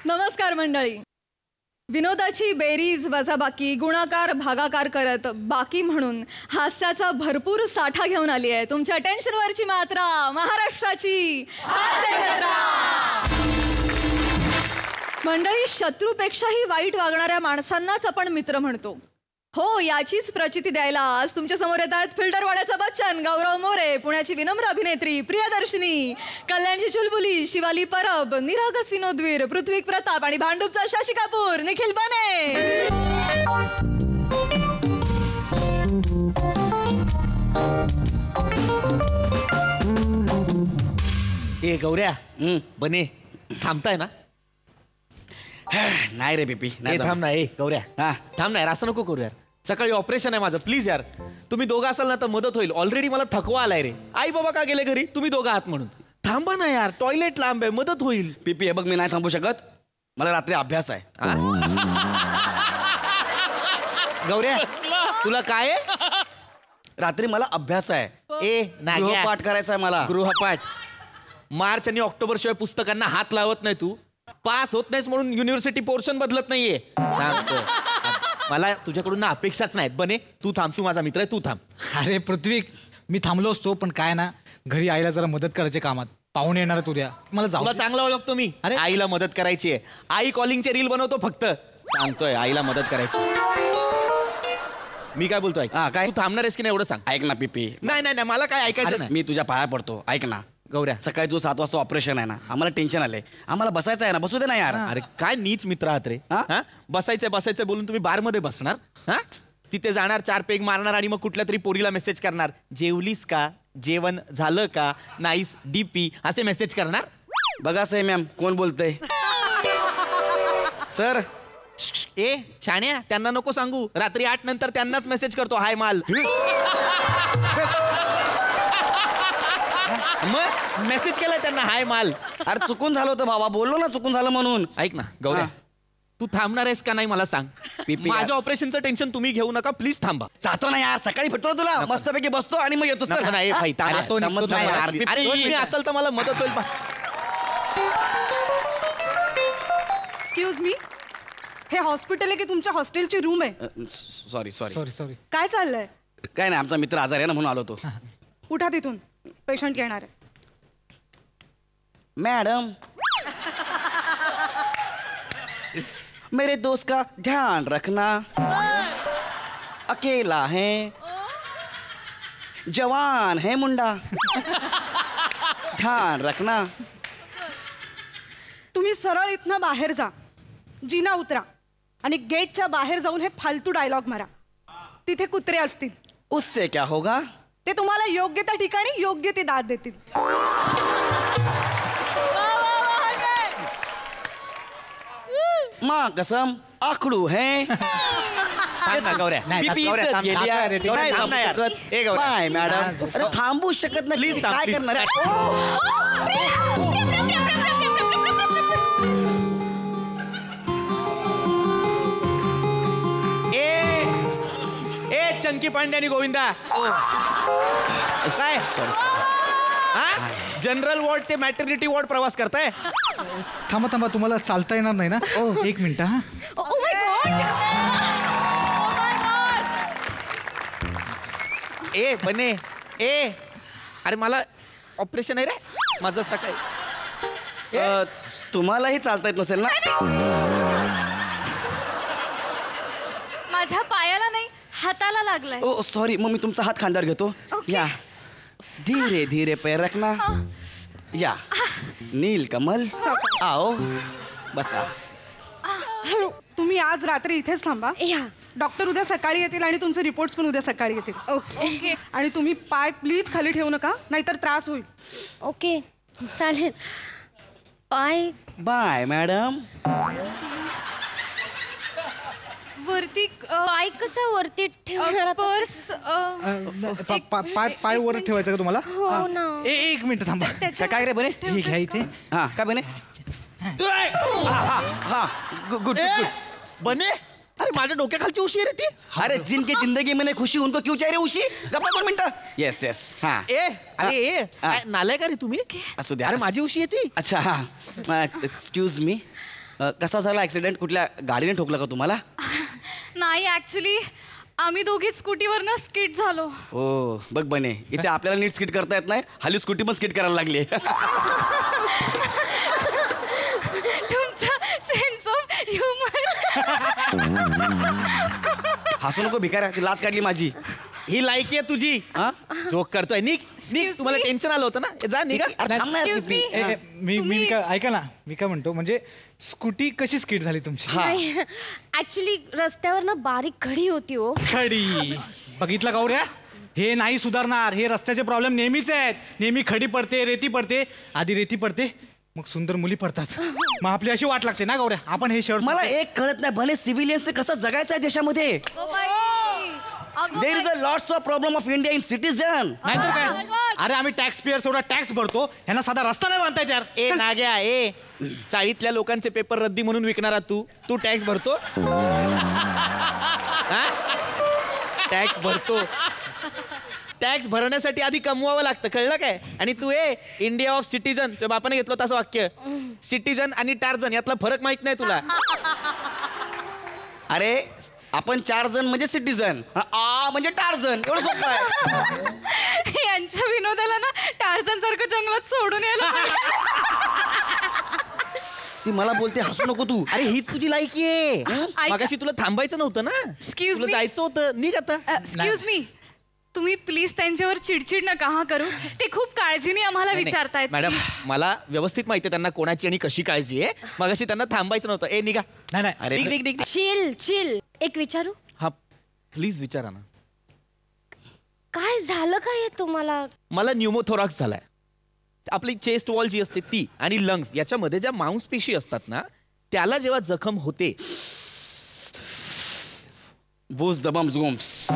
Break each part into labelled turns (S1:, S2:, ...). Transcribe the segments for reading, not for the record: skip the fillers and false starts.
S1: नमस्कार मंडळी. विनोदाची बेरीज वजाबाकी गुणाकार भागाकार करत बाकी म्हणून हास्याचा भरपूर साठा घेऊन आली आहे तुमच्या टेन्शनवरची मात्रा महाराष्ट्राची हास्यजत्रा. मंडळी, शत्रूपेक्षाही वाईट वागणाऱ्या माणसांनाच आपण मित्र म्हणतो. हो, याचीच प्रचिती द्यायला आज तुमच्या समोर येतात फिल्टरवाड्याचा बच्चन गौरव मोरे, पुण्याची विनम्र अभिनेत्री प्रियदर्शनी, कल्याणची चुलबुली शिवाली परब, निरागस विनोदवीर पृथ्वी प्रताप आणि भांडूपचा शशी कपूर निखिल बने.
S2: ए गौऱ्या, बने थांबताय ना?
S3: नाही रे पिपी, नाही
S2: थांब ना. ए गौऱ्या, थांब ना, असं नको करू यार. सकाळी ऑपरेशन आहे माझं, प्लीज यार. तुम्ही दोघं असाल ना तर मदत होईल. ऑलरेडी मला थकवा आलाय रे. आई बाबा का गेले घरी, तुम्ही दोघं आहात म्हणून. थांबा ना यार, टॉयलेट लांब आहे, मदत होईल.
S3: पिपी हे बघ, मी नाही थांबू शकत, मला रात्री अभ्यास आहे.
S2: गौऱ्या, तुला काय आहे?
S3: रात्री मला अभ्यास आहे.
S2: ए नाही,
S3: गृहपाठ करायचा आहे मला.
S2: गृहपाठ. मार्च आणि ऑक्टोबर शिवाय पुस्तकांना हात लावत नाही तू. पास होत नाहीस म्हणून युनिव्हर्सिटी पोर्शन बदलत नाहीये. मला तुझ्याकडून ना अपेक्षाच नाहीत. बने तू थांब, तू माझा मित्र आहे, तू थांब.
S4: अरे पृथ्वी, मी थांबलो असतो पण काय ना, घरी आईला जरा मदत करायचे कामात. पाहुणे येणार आहेत उद्या, मला
S2: तुला चांगला ओळखतो मी. अरे आईला मदत करायची आहे. आई कॉलिंगचे रील बनवतो फक्त. सांगतोय आईला मदत करायची. मी काय बोलतोय?
S3: काय
S2: तू थांबणार आहेस की नाही एवढं सांग.
S3: ऐक ना पिपी.
S2: नाही नाही, मला काय ऐकायचं नाही.
S3: मी तुझ्या पाया पडतो, ऐक ना.
S2: गौऱ्या,
S3: सकाळी तू 7 वाजता ऑपरेशन आहे ना, आम्हाला टेन्शन आलंय. आम्हाला बसायचं आहे ना, बसू दे ना यार.
S2: अरे काय नीच मित्र आहात रे. बसायचंय बोलून तुम्ही बार मध्ये बसणार. तिथे जाणार, 4 पेग मारणार आणि मग कुठल्या तरी पोरीला मेसेज करणार, जेवलीस का, जेवण झालं का, नाईस डीपी असे मेसेज करणार.
S3: बघा सई मॅम, कोण बोलतय? सर.
S2: ए शाण्या, त्यांना नको सांगू. रात्री 8 नंतर त्यांनाच मेसेज करतो, हाय माल. मग मेसेज केलाय त्यांना, हाय माल.
S3: अरे चुकून झालं होतं बाबा, बोललो ना चुकून झालं म्हणून.
S2: ऐक ना गौऱ्या, तू थांबणार आहेस का नाही मला सांग. माझ्या ऑपरेशनचं टेन्शन तुम्ही घेऊ नका, प्लीज थांबा.
S3: जातो ना यार, सकाळी भेटतो तुला, मस्तपैकी बसतो आणि मग येतो.
S2: तुम्ही असाल तर मला मदत होईल.
S1: एक्सक्यूज मी, हे हॉस्पिटल आहे की तुमच्या हॉस्टेलची रूम आहे?
S3: Sorry sorry
S4: sorry sorry.
S1: काय चाललंय?
S3: काय नाही, आमचा मित्र आजार आहे ना म्हणून आलो तो.
S1: उठा तिथून, पेशंट येणार आहे.
S3: मैडम, मेरे दोस्त का ध्यान रखना, अकेला है, जवान है मुंडा, ध्यान रखना.
S1: तुम्ही सरळ इथनं बाहेर जा, जिना उतरा आणि गेटच्या बाहेर जाऊन हे फालतू डायलॉग मारा. तिथे कुत्रे असतील.
S3: उससे क्या होगा?
S1: ते तुम्हाला योग्य त्या ठिकाणी योग्य ती दाद देतील.
S3: माँ कसम आखडू है. Bye madam. अरे थांबू शकत नाही, काय करणार?
S2: ए चंकी पांडे आणि गोविंदा, काय जनरल वॉर्ड ते मॅटर्निटी वॉर्ड प्रवास करताय?
S4: थांबा थांबा, तुम्हाला चालता येणार नाही ना? 1 मिनिट.
S2: ए बने, ए अरे मला ऑपरेशन आहे रे माझं सकाळी.
S3: तुम्हालाही चालता येत नसेल ना?
S1: माझ्या पायाला नाही, हाताला लागलाय.
S3: ओ सॉरी, मग मी तुमचा हात खांद्यावर घेतो. या, धीरे धीरे पैर रखना. या, नील कमल आओ, बसा.
S1: तुम्ही आज रात्री इथेच थांबा. डॉक्टर उद्या सकाळी येतील आणि तुमचे रिपोर्ट्स पण उद्या सकाळी येतील. ओके. आणि तुम्ही पाय प्लीज खाली ठेवू नका, नाहीतर त्रास होईल.
S5: ओके चालेल. Pi
S3: by madam.
S5: वरती पाय कसा वरती ठेवणार?
S1: पर्स
S4: पाय वर ठेवायचं का तुम्हाला?
S5: हो ना.
S4: 1 मिनिट थांबा.
S3: काय रे बने?
S4: हे घ्या इथे.
S3: हा काय बने? हा गुड गुड.
S2: बने अरे माझ्या डोक्याखालची उशी आहे रे ती.
S3: अरे जिनके जिंदगी में नहीं खुशी उनको क्यों चाहिए उशी? गप्पा 2 मिनिटं. येस येस हा.
S2: अरे नालाय का रे तुम्ही?
S3: असू द्या.
S2: अरे माझी उशी आहे ती.
S3: अच्छा हा. एक्सक्यूज मी, कसा झाला ऍक्सिडेंट? कुठल्या गाडीने ठोकला का तुम्हाला?
S1: नाही ऍक्च्युली आम्ही दोघीच स्कूटीवरनं स्किट झालो.
S3: ओ बघ बने, इथे आपल्याला नीट स्किट करता येत नाही, हल्ली स्कूटी पण स्किट करायला लागली.
S1: तुमचा सेन्स ऑफ ह्युमर.
S3: हसू नको भिकाऱ्या, ती लाज काढली माझी.
S2: ही लायकी आहे तुझी. जोक करतोय. निघ तुम्हाला
S1: me?
S2: टेन्शन आलं होतं ना. जा निघा.
S3: अरे थांब ना.
S1: Excuse me.
S4: मी काय ऐका ना, मी काय म्हणतो म्हणजे स्कूटी कशी स्किट झाली तुमची?
S5: नाही ऍक्च्युली रस्त्यावर ना बारीक खडी होती हो.
S4: खडी बघितलं गौऱ्या, हे नाही सुधारणार. हे रस्त्याचे प्रॉब्लेम नेहमीच आहेत. नेहमी खडी पडते, रेती पडते, आधी रेती पडते मग सुंदर मुली पडतात. मग आपली अशी वाट लागते ना गौऱ्या. आपण हे शर्ट
S3: मला एक कळत नाही, भले सिव्हिलियन्सने कसं जगायचं आहे देशामध्ये. There is a lots of problem of India in citizen.
S4: नाहीतर काय. अरे आम्ही टॅक्स पेअर्स एवढा टॅक्स भरतो, ह्यांना साधा रस्ता नाही बांधता येत यार.
S2: ए नाग्या ए चाळीतल्या लोकांचे पेपर रद्दी म्हणून विकणारा तू टॅक्स भरतो. टॅक्स भरतो. टॅक्स भरण्यासाठी आधी कमवावं लागतं, कळलं काय? आणि तू इंडिया ऑफ सिटीजन, तुझ्या बापाने घेतलं तसं वाक्य. सिटीजन आणि टार्झन यातला फरक माहित नाही तुला.
S3: अरे आपण 4 जण म्हणजे सिटीजन, म्हणजे टार्झन, एवढं सोपं आहे.
S1: यांच्या विनोदाला ना टार्झन सारखं जंगलात सोडून यायला.
S3: ती मला बोलते हसू नको तू.
S2: अरे हीच तुझी लायकी आहे.
S1: ऐका.
S2: मगाशी तुला थांबायचं नव्हतं ना.
S1: Excuse
S2: तुला
S1: me?
S2: जायचं होतं. निघ आता.
S1: एक्सक्यूज मी, तुम्ही प्लीज त्यांच्यावर चिडचिड नका हा करू. ते खूप काळजीने आम्हाला विचारतायत.
S2: मॅडम मला व्यवस्थित माहिती आहे त्यांना कोणाची आणि कशी काळजी आहे. मगाशी त्यांना थांबायचं नव्हतं. निघा.
S4: नाही
S3: अरे
S2: निघ निघ निघ.
S5: चिल चिल, एक विचारू,
S2: हा प्लीज विचारा ना.
S5: काय झालं काय तुम्हाला?
S2: मला न्यूमोथोरॅक्स झालाय. आपली चेस्ट वॉल जी असते ती आणि लंग्स याच्यामध्ये ज्या मांसपेशी असतात ना, त्याला जेव्हा जखम होते
S3: बोस दबम झोम्स,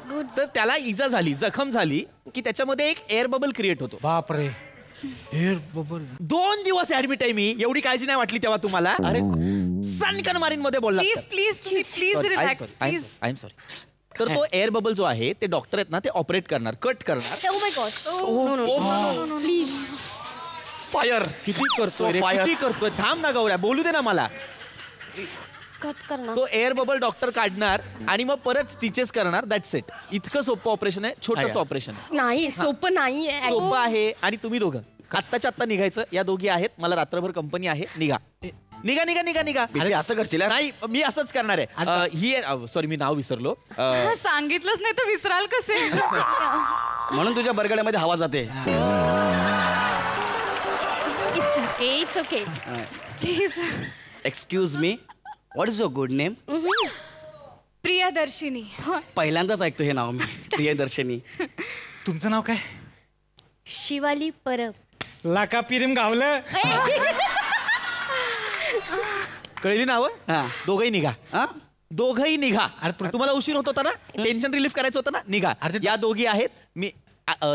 S5: गुड.
S2: तर त्याला इजा झाली, जखम झाली की त्याच्यामध्ये एक एअर बबल क्रिएट होतो.
S4: बापरे, हेअर बबल.
S2: 2 दिवस ऍडमिट आहे मी. एवढी काळजी नाही वाटली तेव्हा तुम्हाला?
S3: अरे
S2: सनकन मारीन मध्ये बोलला.
S1: प्लीज प्लीज तुम्ही please relax please.
S2: I am sorry. तर तो एअर बबल जो आहे ते डॉक्टर आहेत ना, ते ऑपरेट करणार, कट करणार.
S5: Oh my God, please.
S3: Fire
S2: किती करतोय रे,
S3: fire.
S2: किती करतोय. थांब ना गौऱ्या, बोलू दे ना मला.
S5: कट करणार.
S2: तो एअर बबल डॉक्टर काढणार आणि मग परत स्टिचेस करणार. That's it. इतकं सोपं ऑपरेशन आहे, छोटस ऑपरेशन आहे.
S5: नाही सोपं नाहीये.
S2: सोपं आहे. आणि तुम्ही दोघं आत्ताच्या आत्ता निघायचं. या दोघी आहेत, मला रात्रभर कंपनी आहे. निघा निघा निघा निघा निघा.
S3: अरे असं करशील यार?
S2: नाही मी असंच करणार आहे. ही सॉरी मी नाव विसरलो.
S1: सांगितलंच नाही तर विसराल कसे?
S3: म्हणून तुझ्या बरगड्यामध्ये हवा जाते.
S5: It's okay.
S1: Please.
S3: Excuse me, what is your good name?
S1: Priyadarshini.
S3: पहिल्यांदाच ऐकतो हे नाव मी, प्रियदर्शनी.
S4: तुमचं नाव काय?
S5: शिवाली परब.
S4: लाका पिरीम गावलं.
S2: कळली नाव?
S3: हा.
S2: दोघही निघा.
S3: हा?
S2: दोघही निघा.
S4: अरे
S2: तुम्हाला उशीर होत होता ना, टेन्शन रिलीफ करायचं होतं ना, निघा. या दोघी आहेत. मी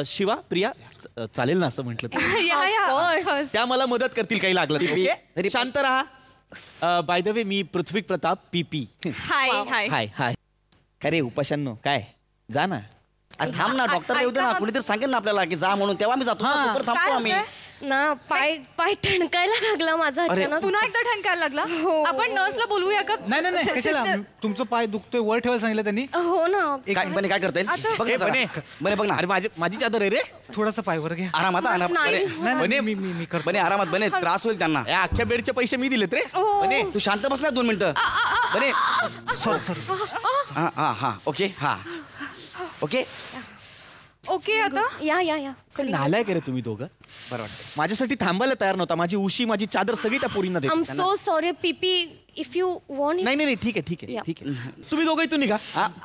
S2: शिवा प्रिया चालेल ना असं म्हटलं तर?
S1: या या.
S2: त्या मला मदत करतील काही लागलं तर. ओके? शांत राहा. बाय द वे मी पृथ्वी प्रताप पीपी.
S1: हाय हाय.
S2: हाय हाय. काय रे उपाशांनो, काय जा ना.
S3: अरे थांब ना, डॉक्टर येऊ दे ना, कुणीतरी सांगेल ना आपल्याला की जा म्हणून, तेव्हा मी जातो. तोपर्यंत थांबतो आम्ही.
S5: ना पाय पाय ठणकायला लागला माझा अचानक.
S1: पुन्हा एकदा ठणकायला लागला.
S5: हो.
S1: आपण नर्सला बोलूया का?
S4: नाही नाही नाही, कशाला?
S1: Sister.
S4: तुमचं पाय दुखतोय, वर ठेवायला सांगितलं त्यांनी.
S5: हो ना.
S3: काय बने काय करता येईल? बघ ना
S2: बने.
S3: जरा. बने बघ ना.
S2: अरे माझी चादर आहे रे.
S4: थोडासा पाय वर घ्या.
S3: आरामात आरामात.
S5: नाही.
S3: बने
S4: नाही
S2: बने.
S4: नाही, मी करतो.
S3: बने आरामात. बने त्रास होईल त्यांना.
S2: या अख्ख्या बेडचे पैसे मी दिलेत रे.
S5: हो.
S2: बने.
S3: तू शांत बस ना 2 मिनिटं. बने. हा हा ओके. हा ओके.
S1: ओके आता.
S5: या या या.
S2: नालाय का रे तुम्ही दोघं? बरं वाटतं. माझ्यासाठी थांबायला तयार नव्हता. माझी उशी, माझी चादर सगळी त्या पोरींना
S5: आय एम
S2: देते.
S5: सो सॉरी पीपी, इफ यू वॉन्ट.
S2: नाही नाही नाही, ठीक आहे ठीक आहे
S5: Yeah.
S2: ठीक आहे. तुम्ही दोघं इथून निघा.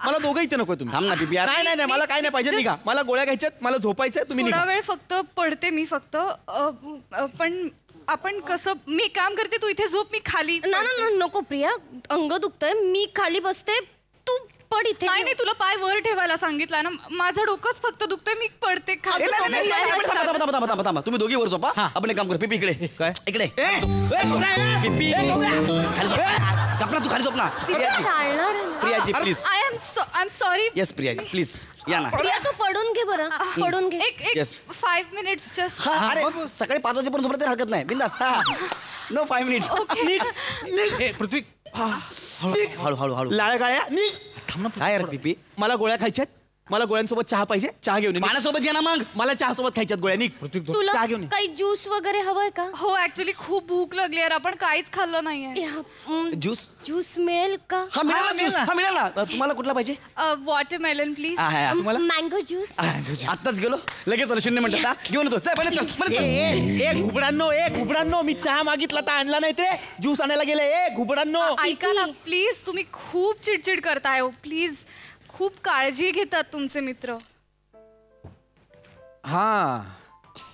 S2: मला दोघं इथे नको तुम्ही.
S3: थांब ना पिपी यार.
S2: नाही नाही नाही, मला काय नाही पाहिजे.
S1: Just-
S2: निघा. मला गोळ्या घ्यायच्यात, मला झोपायचंय. तुम्ही
S1: थोडा
S2: निघा.
S1: वेळ फक्त पडते मी फक्त. पण आपण कसं, मी काम करते, तू इथे झोप, मी खाली.
S5: ना ना ना नको प्रिया, अंग दुखतंय, मी खाली बसते, तू पड इथे.
S1: नाही नाही, तुला पाय वर ठेवायला सांगितलं ना. माझं डोकंच फक्त दुखतंय, मी पडते खाली.
S3: थांबा तुम्ही दोघी वर झोपा. आपण एक काम करू. पिपी इकडे.
S2: काय?
S3: इकडे. पिपी खाली झोप. कपना तू खाली झोप ना.
S5: चालणार आहे ना.
S3: Priyaji please.
S1: I am sorry.
S3: Yes Priyaji please या ना.
S5: प्रिया तू पडून घे बरं. पडून घे.
S1: एक
S3: Yes.
S1: 5 minutes just.
S3: हा अरे सकाळी 5 वाजेपर्यंत झोपलं तरी हरकत नाही. बिंदास. हा नो 5 मिनिट्स.
S4: ए, पृथ्वी
S3: हळू हळू हळू.
S2: लाळ्या गाळ्या निघ.
S4: थांब ना.
S3: काय यार पिपी
S2: मला गोळ्या खायच्यात. मला गोळ्यांसोबत चहा पाहिजे. चहा घेऊन ये.
S3: पाण्यासोबत घ्या ना मग.
S2: मला चहा सोबत खायच्यात गोळ्या. निघ.
S4: पृथ्वी
S5: तुला
S2: चहा घेऊन ये.
S5: काही ज्यूस वगैरे हवंय का?
S1: हो ऍक्च्युली खूप भूक लागली यार, आपण काहीच खाल्लं नाहीये.
S3: ज्यूस
S5: ज्यूस मिळेल का?
S3: हा मिळेल ना ज्यूस. हा मिळेल ना. तुम्हाला कुठला पाहिजे?
S1: Watermelon please.
S3: तुम्हाला
S5: मँगो ज्यूस.
S3: आत्ताच गेलो लगेच आलो 0 मिनिटात. हा, घेऊन येतो. चल पहिले चल पहिले चल.
S2: घुबडांनो मी चहा मागितला तर आणला नाही ते. ज्यूस आणायला गेले. घुबडांनो
S1: ऐका ना प्लीज, तुम्ही खूप चिडचिड करताय हो. प्लीज, खूप काळजी घेतात तुमचे मित्र.
S2: हा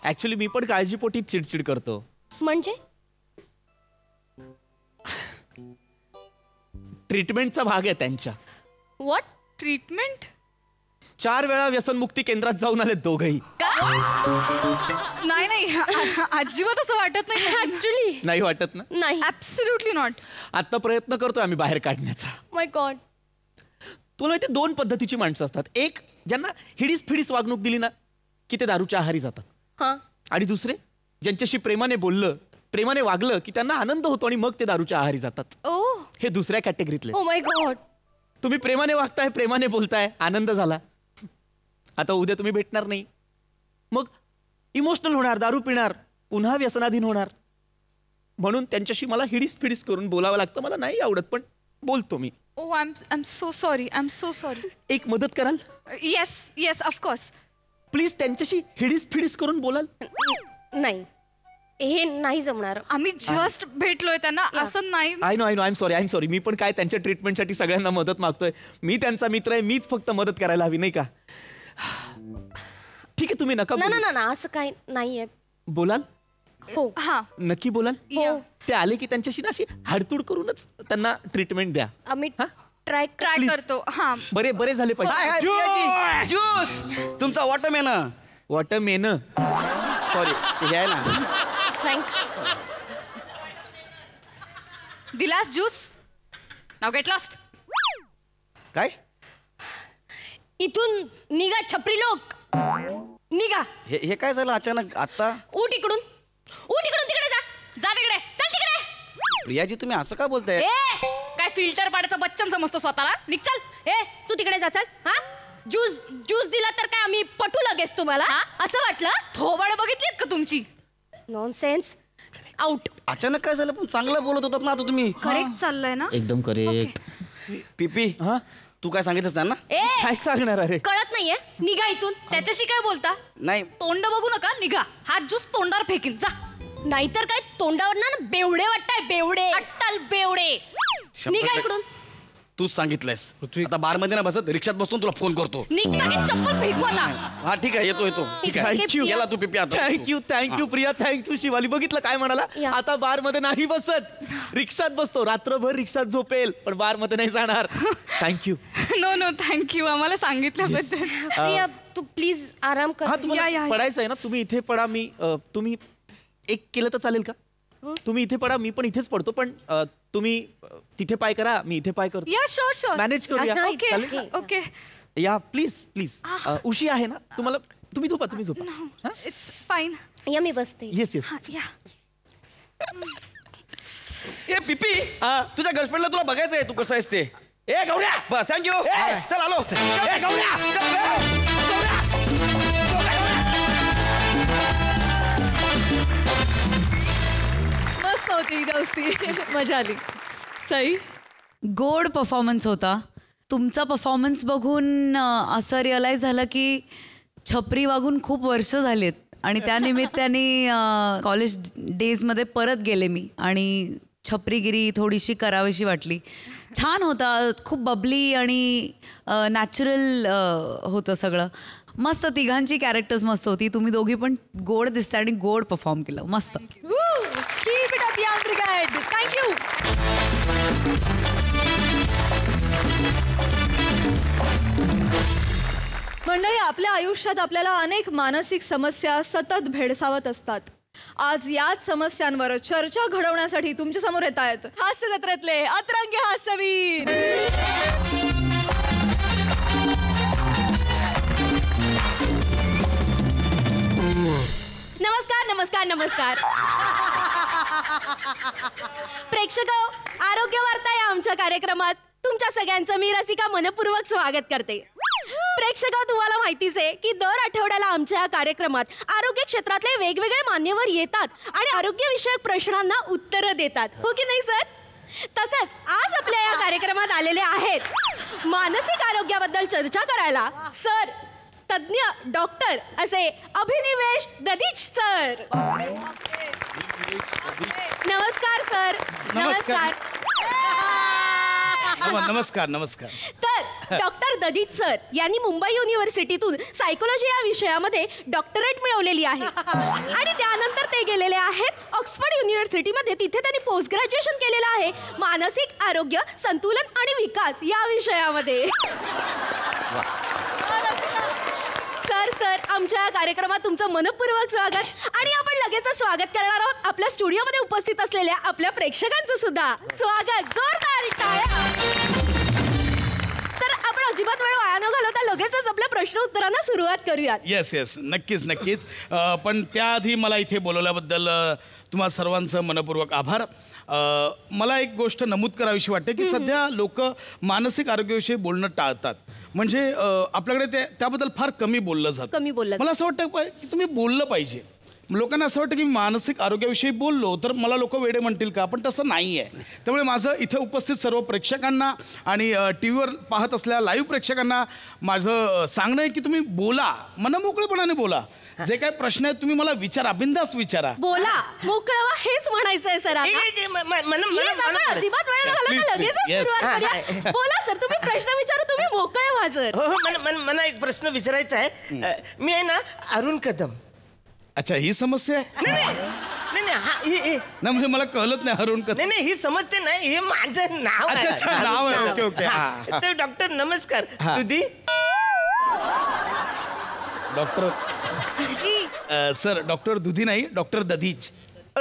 S2: ऍक्च्युली मी पण काळजीपोटी चिडचिड करतो.
S5: म्हणजे
S2: ट्रीटमेंटचा भाग आहे त्यांच्या.
S5: व्हॉट?
S1: ट्रीटमेंट?
S2: 4 वेळा व्यसनमुक्ती केंद्रात जाऊन आले दोघही.
S1: नाही नाही, अजिबात असं वाटत नाही.
S5: ऍक्च्युली
S2: नाही वाटत ना?
S5: नाही.
S1: Absolutely not.
S2: आता प्रयत्न करतोय आम्ही बाहेर काढण्याचा.
S5: माय गॉड.
S2: तुला माहिती 2 पद्धतीची माणसं असतात. एक ज्यांना हिडीस फिडीस वागणूक दिली ना की ते दारूच्या आहारी जातात.
S5: हा.
S2: आणि दुसरे ज्यांच्याशी प्रेमाने बोललं, प्रेमाने वागलं की त्यांना आनंद होतो आणि मग ते दारूच्या आहारी जातात.
S1: ओ
S2: हे दुसऱ्या कॅटेगरीतले.
S5: Oh my God.
S2: तुम्ही प्रेमाने वागताय, प्रेमाने बोलताय, आनंद झाला. आता उद्या तुम्ही भेटणार नाही, मग इमोशनल होणार, दारू पिणार, पुन्हा व्यसनाधीन होणार. म्हणून त्यांच्याशी मला हिडीस फिडीस करून बोलावं लागतं. मला नाही आवडत पण बोलतो मी.
S1: Oh I am so sorry. I am so sorry.
S2: एक मदत कराल
S1: येस ऑफकोर्स.
S2: प्लीज? त्यांच्याशी हिडीस फिडीस करून बोलाल?
S5: नाही, हे नाही जमणार.
S1: आम्ही जस्ट भेटलोय त्यांना. असं नाही.
S2: I know I am sorry. मी पण काय त्यांच्या ट्रीटमेंटसाठी सगळ्यांना मदत मागतोय. मी त्यांचा मित्र आहे, मीच फक्त मदत करायला हवी नाही का? ठीक आहे तुम्ही नका
S5: ना
S2: बोलू.
S5: ना ना असं काही नाहीये.
S2: बोलाल?
S5: हो.
S1: हा.
S2: नक्की बोलाल?
S5: हो.
S2: ते आले की त्यांच्याशी ना अशी हाडतूड करूनच त्यांना ट्रीटमेंट द्या.
S5: आम्ही
S2: हा?
S5: ट्राय
S1: ट्राय करतो. हा.
S2: बरे झाले
S3: हाय
S2: पाहिजे.
S3: हाय प्रियाजी. ज्यूस तुमचा वॉटरमेन.
S2: Water main.
S3: सॉरी हे आहे ना.
S5: थँक.
S1: दिलास ज्यूस. नाव गेट लॉस्ट.
S3: काय
S5: इथून निघा छपरी लोक. निघा.
S3: हे काय झालं अचानक आता?
S5: उठ इकडून. तिकडे जा. जा तिकडे. चल तिकडे.
S3: प्रियाजी तुम्ही असं का बोलताय?
S5: काय फिल्टर पाडायचं बच्चन समजतो स्वतःला? निघ चल. तू तिकडे जा. चल. हा ज्यूस दिला तर काय आम्ही पटू लगेच तुम्हाला? असं वाटलं?
S1: थोबड बघितलीत का तुमची?
S5: नॉनसेन्स. आउट.
S3: अचानक काय झालं? पण चांगलं बोलत होतात ना आता तुम्ही.
S1: करेक्ट चाललंय ना?
S2: एकदम करेक्ट.
S3: पिपी
S2: हा
S3: तू काय सांगितलंस ना?
S2: काय सांगणार? अरे
S5: कळत नाहीये? निघा इथून.
S1: त्याच्याशी काय बोलता?
S3: नाही
S1: तोंड बघू नका, निघा. हा ज्यूस तोंडावर फेकीन. जा.
S5: नाहीतर काय तोंडावर ना बेवडे वाटताय. बेवडे.
S1: अट्टल बेवडे.
S5: निघा इकडून.
S3: तूच सांगितलंयस. आता बार मध्ये ना बसत रिक्षात बसतो तुला फोन करतो.
S1: निघता की चप्पल फेकू आता.
S3: हा ठीक आहे येतो. ठीक आहे
S2: थँक्यू.
S3: गेला तू पिपी आता.
S2: थँक्यू प्रिया. थँक्यू शिवाली. बघितलं काय म्हणाला?
S5: या.
S2: आता बार मध्ये नाही बसत, रिक्षात बसतो. रात्रभर रिक्षात झोपेल पण बार मध्ये नाही जाणार. थँक्यू.
S1: नो थँक्यू आम्हाला सांगितल्याबद्दल.
S5: प्रिया तू प्लीज आराम कर.
S2: हा तुम्हाला
S1: या.
S2: पडायचं आहे ना? तुम्ही इथे पडा. मी तुम्ही एक केलं तर चालेल का? तुम्ही इथे पडा, मी पण इथेच पडतो. पण तुम्ही तिथे पाय करा, मी इथे पाय करतो.
S1: या शुअर
S2: मॅनेज करूया.
S5: हा,
S1: ओके
S2: चालेल?
S1: ओके.
S2: या प्लीज. उशी आहे ना तुम्हाला? तुम्ही झोपा.
S1: It's fine.
S5: या मी बसते.
S2: येस
S1: या.
S3: ए पिपी तुझ्या गर्लफ्रेंडला तुला बघायचं आहे तू कसं आहेस ते.
S2: ए गौऱ्या
S3: बस थँक्यू. चल आलो.
S2: ए, गौऱ्या!
S1: मस्त होती दोस्ती. मजा आली.
S6: सई गोड परफॉर्मन्स होता तुमचा. परफॉर्मन्स बघून असं रिअलाइज झालं की छपरी वागून खूप वर्ष झालेत आणि त्यानिमित्ताने कॉलेज डेजमध्ये परत गेले मी आणि छपरीगिरी थोडीशी करावीशी वाटली. छान होता. खूप बबली आणि नॅचरल होतं सगळं. मस्त. तिघांची कॅरेक्टर्स मस्त होती. तुम्ही दोघी पण गोड दिसता आणि गोड परफॉर्म केलं. मस्त.
S1: Keep it up, young brigade. Thank you. मंडळी, आपल्या आयुष्यात आपल्याला अनेक मानसिक समस्या सतत भेडसावत असतात. आज याच समस्यांवर चर्चा घडवण्यासाठी तुमच्या समोर येत आहेत हास्य जत्रेतले अतरंगी हास्यवीर.
S5: नमस्कार नमस्कार नमस्कार प्रेक्षक, आरोग्य वार्ता या आमच्या कार्यक्रमात तुमच्या सगळ्यांचं मी रसिका मनपूर्वक स्वागत करते. प्रेक्षक, तुम्हाला माहितीच आहे की दर आठवड्याला आमच्या या कार्यक्रमात आरोग्य क्षेत्रातले वेगवेगळे मान्यवर येतात आणि आरोग्यविषयक प्रश्नांना उत्तरं देतात, हो की नाही सर? तसंच आज आपल्या या कार्यक्रमात आलेले आहेत मानसिक आरोग्याबद्दल चर्चा करायला सर, तज्ञ डॉक्टर असे अभिनिवेश दधीच सर. नमस्कार सर. नमस्कार.
S7: नमस्कार नमस्कार.
S5: तर डॉक्टर दधीच सर यांनी मुंबई युनिव्हर्सिटीतून सायकोलॉजी या विषयामध्ये डॉक्टरेट मिळवलेली आहे आणि त्यानंतर ते गेलेले आहेत ऑक्सफर्ड युनिव्हर्सिटीमध्ये. तिथे त्यांनी पोस्ट ग्रॅज्युएशन केलेलं आहे मानसिक आरोग्य, संतुलन आणि विकास या विषयामध्ये. सर आमच्या या कार्यक्रमात तुमचं मनपूर्वक स्वागत आणि आपण लगेच स्वागत करणार आहोत आपल्या स्टुडिओमध्ये उपस्थित असलेल्या आपल्या प्रेक्षकांचं सुद्धा स्वागत. जोरदार टाळ्या. तर आपण अजिबात वेळ वाया न घालवता लगेचच आपल्या प्रश्न उत्तरांना सुरुवात करूयात.
S7: येस नक्कीच नक्कीच. पण त्याआधी मला इथे बोलवल्याबद्दल तुम्हा सर्वांचं मनपूर्वक आभार. मला एक गोष्ट नमूद करावीशी वाटते की सध्या लोक मानसिक आरोग्याविषयी बोलणं टाळतात. म्हणजे आपल्याकडे त्याबद्दल फार कमी बोललं जातं. मला असं वाटतं की तुम्ही बोललं पाहिजे. लोकांना असं वाटतं की मानसिक आरोग्याविषयी बोललो तर मला लोक वेडे म्हणतील का, पण तसं नाही आहे. त्यामुळे माझं इथे उपस्थित सर्व प्रेक्षकांना आणि टी व्हीवर पाहत असलेल्या लाईव्ह प्रेक्षकांना माझं सांगणं आहे की तुम्ही बोला, मनमोकळेपणाने बोला. जे काही प्रश्न आहेत तुम्ही मला विचारा, बिंदास विचारा.
S5: बोला, मोकळवा हेच म्हणायचंय सर. अजिबात वेळ घालवता लगेच सुरुवात करूया. बोला सर, तुम्ही प्रश्न विचारा, तुम्ही मोकळे व्हा सर.
S2: हो, मला एक प्रश्न विचारायचा आहे. मी आहे ना अरुण कदम.
S7: अच्छा, ही समस्या आहे?
S2: नाही,
S7: म्हणजे मला कळलंच नाही अरुण कदम.
S2: नाही, ही समस्या नाही, हे माझं नाव आहे.
S7: अच्छा, नाव आहे. ओके.
S2: तर डॉक्टर नमस्कार. दुधी
S7: डॉक्टर सर, डॉक्टर दुधी नाही, डॉक्टर दधीच.